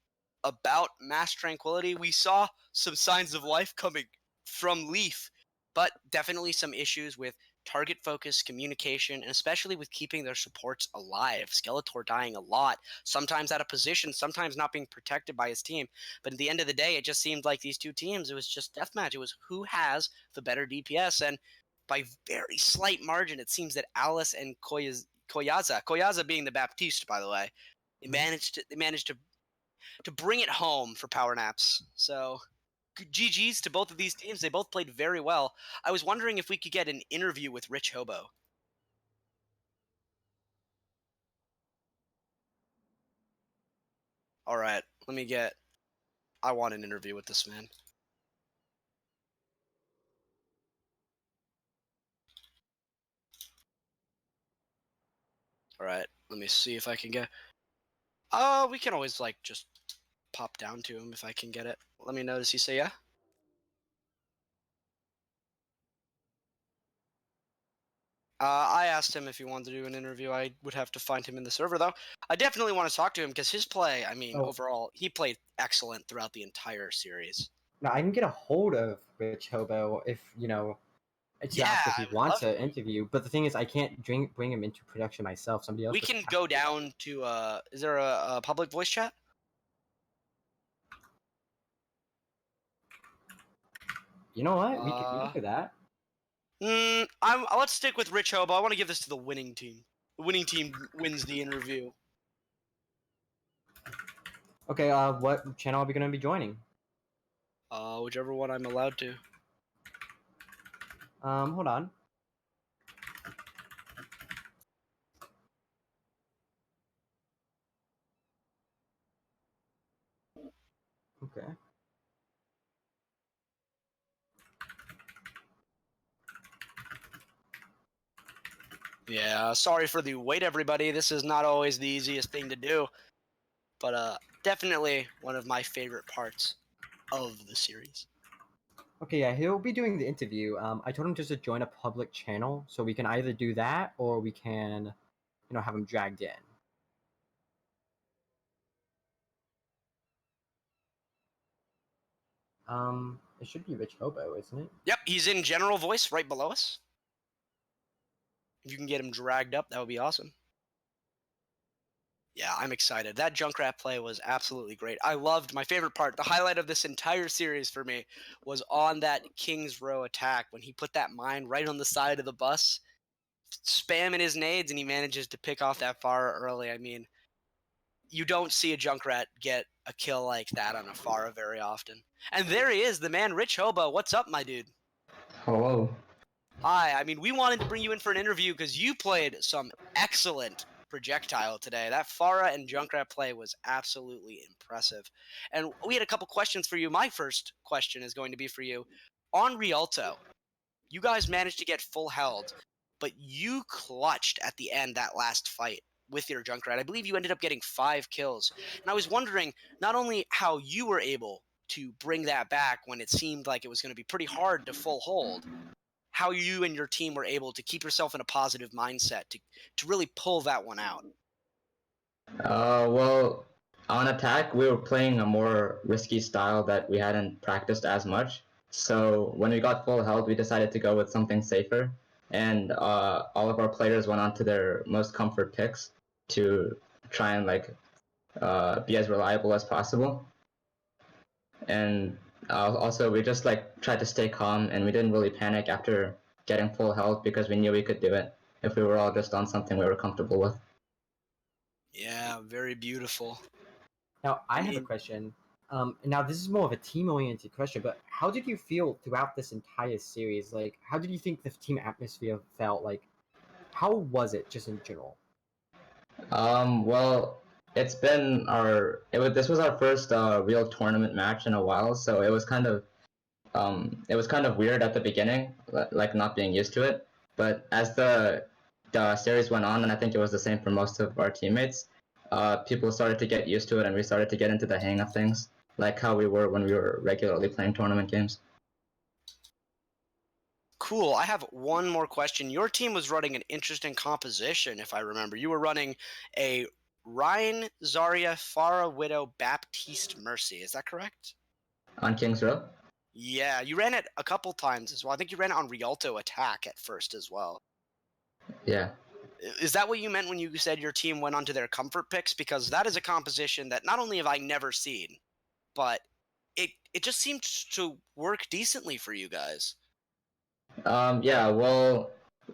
about Mass Tranquility. We saw some signs of life coming from Leaf, but definitely some issues with target focus, communication, and especially with keeping their supports alive. Skeletor dying a lot, sometimes out of position, sometimes not being protected by his team. But at the end of the day, it just seemed like these two teams, it was just deathmatch. It was who has the better DPS, and by very slight margin, it seems that Alice and Koyaza being the Baptiste, by the way, they managed to bring it home for Power Naps. So GG's to both of these teams. They both played very well. I was wondering if we could get an interview with Rich Hobo. All right, I want an interview with this man. All right, let me see if I can get. We can always just pop down to him if I can get it. Let me know. Does he say yeah? I asked him if he wanted to do an interview. I would have to find him in the server, though. I definitely want to talk to him because his play, I mean, Oh, overall, he played excellent throughout the entire series. now I can get a hold of Rich Hobo if to Yeah, ask if he I would wants love an to. interview. But the thing is, I can't bring him into production myself. Somebody else We would can have go to do that. down to, is there a public voice chat? You know what? We can do that. Let's stick with Rich Hobo. I want to give this to the winning team. The winning team wins the interview. Okay. What channel are we gonna be joining? Whichever one I'm allowed to. Hold on. Okay. Yeah, sorry for the wait, everybody. This is not always the easiest thing to do, but definitely one of my favorite parts of the series. Okay, yeah, he'll be doing the interview. I told him just to join a public channel, so we can either do that or we can, have him dragged in. It should be Rich Hobo, isn't it? Yep, he's in general voice right below us. If you can get him dragged up, that would be awesome. Yeah, I'm excited. That Junkrat play was absolutely great. I loved my favorite part. The highlight of this entire series for me was on that King's Row attack when he put that mine right on the side of the bus, spamming his nades, and he manages to pick off that Pharah early. I mean, you don't see a Junkrat get a kill like that on a Pharah very often. And there he is, the man Rich Hobo. What's up, my dude? Hello. Hi. I mean, we wanted to bring you in for an interview because you played some excellent projectile today. That Pharah and Junkrat play was absolutely impressive. And we had a couple questions for you. My first question is going to be for you. On Rialto, you guys managed to get full held, but you clutched at the end that last fight with your Junkrat. I believe you ended up getting 5 kills. And I was wondering not only how you were able to bring that back when it seemed like it was going to be pretty hard to full hold, how you and your team were able to keep yourself in a positive mindset to really pull that one out. Well, on attack, we were playing a more risky style that we hadn't practiced as much. So when we got full health, we decided to go with something safer. And all of our players went on to their most comfort picks to try and be as reliable as possible. And also, we just tried to stay calm, and we didn't really panic after getting full health because we knew we could do it if we were all just on something we were comfortable with. Yeah, very beautiful. Now, I have a question. Now, this is more of a team-oriented question, but how did you feel throughout this entire series? Like, how did you think the team atmosphere felt? Like, how was it just in general? Well, this was our first real tournament match in a while, so it was kind of weird at the beginning, like not being used to it. But as the series went on, and I think it was the same for most of our teammates, people started to get used to it, and we started to get into the hang of things, like how we were when we were regularly playing tournament games. Cool. I have one more question. Your team was running an interesting composition, if I remember. You were running a Ryan, Zarya, Pharah, Widow, Baptiste, Mercy. Is that correct? On King's Row? Yeah, you ran it a couple times as well. I think you ran it on Rialto attack at first as well. Yeah. Is that what you meant when you said your team went onto their comfort picks? Because that is a composition that not only have I never seen, but it just seemed to work decently for you guys. Yeah, well,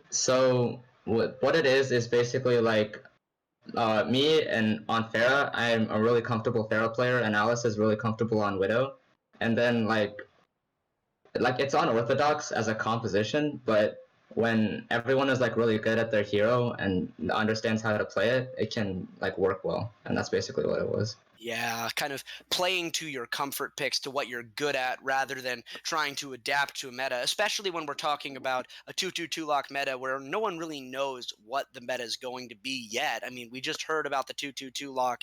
so what it is basically me and on Pharah, I'm a really comfortable Pharah player, and Alice is really comfortable on Widow. And then it's unorthodox as a composition, but when everyone is really good at their hero and understands how to play it, it can work well. And that's basically what it was. Yeah, kind of playing to your comfort picks, to what you're good at, rather than trying to adapt to a meta, especially when we're talking about a 2-2-2 lock meta where no one really knows what the meta is going to be yet. I mean, we just heard about the 2-2-2 lock,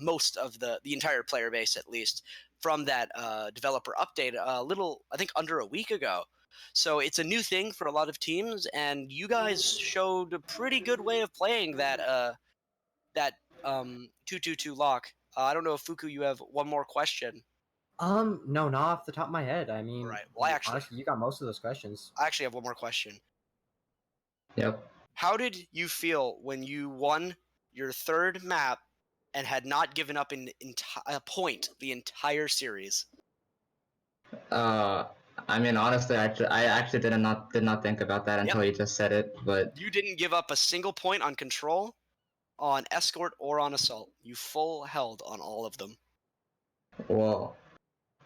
most of the entire player base at least, from that developer update a little, I think, under a week ago. So it's a new thing for a lot of teams, and you guys showed a pretty good way of playing that 2-2-2 lock. I don't know if Fuku, you have one more question. No, not off the top of my head. I All mean, right. Well, honestly, you got most of those questions. I actually have one more question. Yep. How did you feel when you won your third map and had not given up a point the entire series? I mean, honestly, I actually did not think about that until you just said it. But You didn't give up a single point on control, on escort, or on assault. You full held on all of them. well,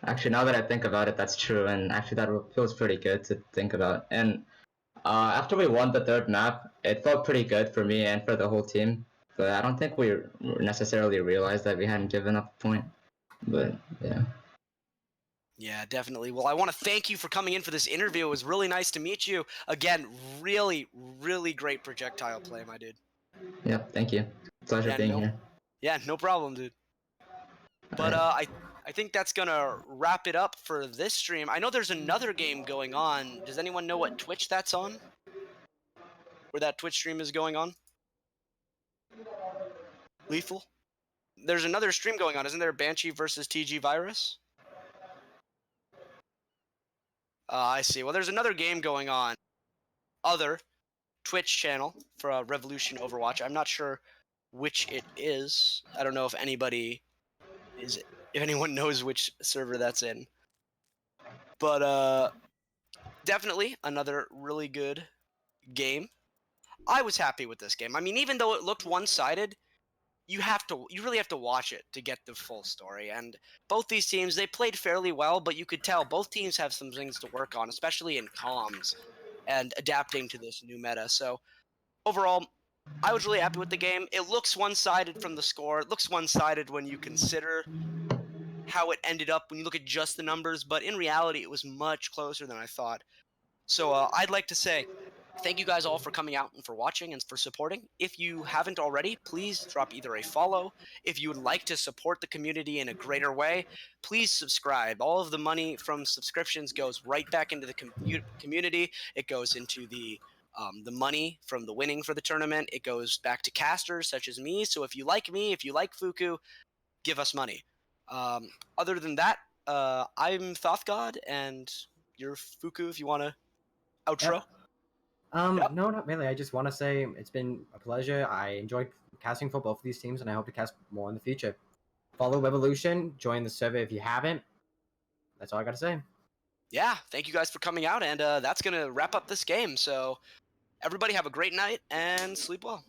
actually, now that I think about it, that's true, and actually that feels pretty good to think about. And after we won the third map, it felt pretty good for me and for the whole team. But I don't think we necessarily realized that we hadn't given up a point. But yeah. Yeah, definitely. Well, I want to thank you for coming in for this interview. It was really nice to meet you. Again, really, really great projectile play, my dude. Yep, thank you. Pleasure Yeah, being here. no problem, dude. But I think that's gonna wrap it up for this stream. I know there's another game going on. Does anyone know what Twitch that's on? Where that Twitch stream is going on? Lethal? There's another stream going on, isn't there? Banshee versus TG Virus? I see. Well, there's another game going on. Other Twitch channel for Revolution Overwatch. I'm not sure which it is. I don't know if anyone knows which server that's in. But definitely another really good game. I was happy with this game. I mean, even though it looked one-sided, you really have to watch it to get the full story. And both these teams, they played fairly well, but you could tell both teams have some things to work on, especially in comms and adapting to this new meta. So overall, I was really happy with the game. It looks one-sided from the score. It looks one-sided when you consider how it ended up when you look at just the numbers, but in reality, it was much closer than I thought. So I'd like to say thank you guys all for coming out and for watching and for supporting. If you haven't already, please drop either a follow. If you would like to support the community in a greater way, please subscribe. All of the money from subscriptions goes right back into the community. It goes into the money from the winning for the tournament. It goes back to casters such as me. So if you like me, if you like Fuku, give us money. Other than that, I'm Thoth God, and you're Fuku if you want to outro. Yep. No, not really. I just want to say it's been a pleasure. I enjoyed casting for both of these teams, and I hope to cast more in the future. Follow Revolution, join the server if you haven't. That's all I got to say. Yeah, thank you guys for coming out, and that's going to wrap up this game. So everybody have a great night and sleep well.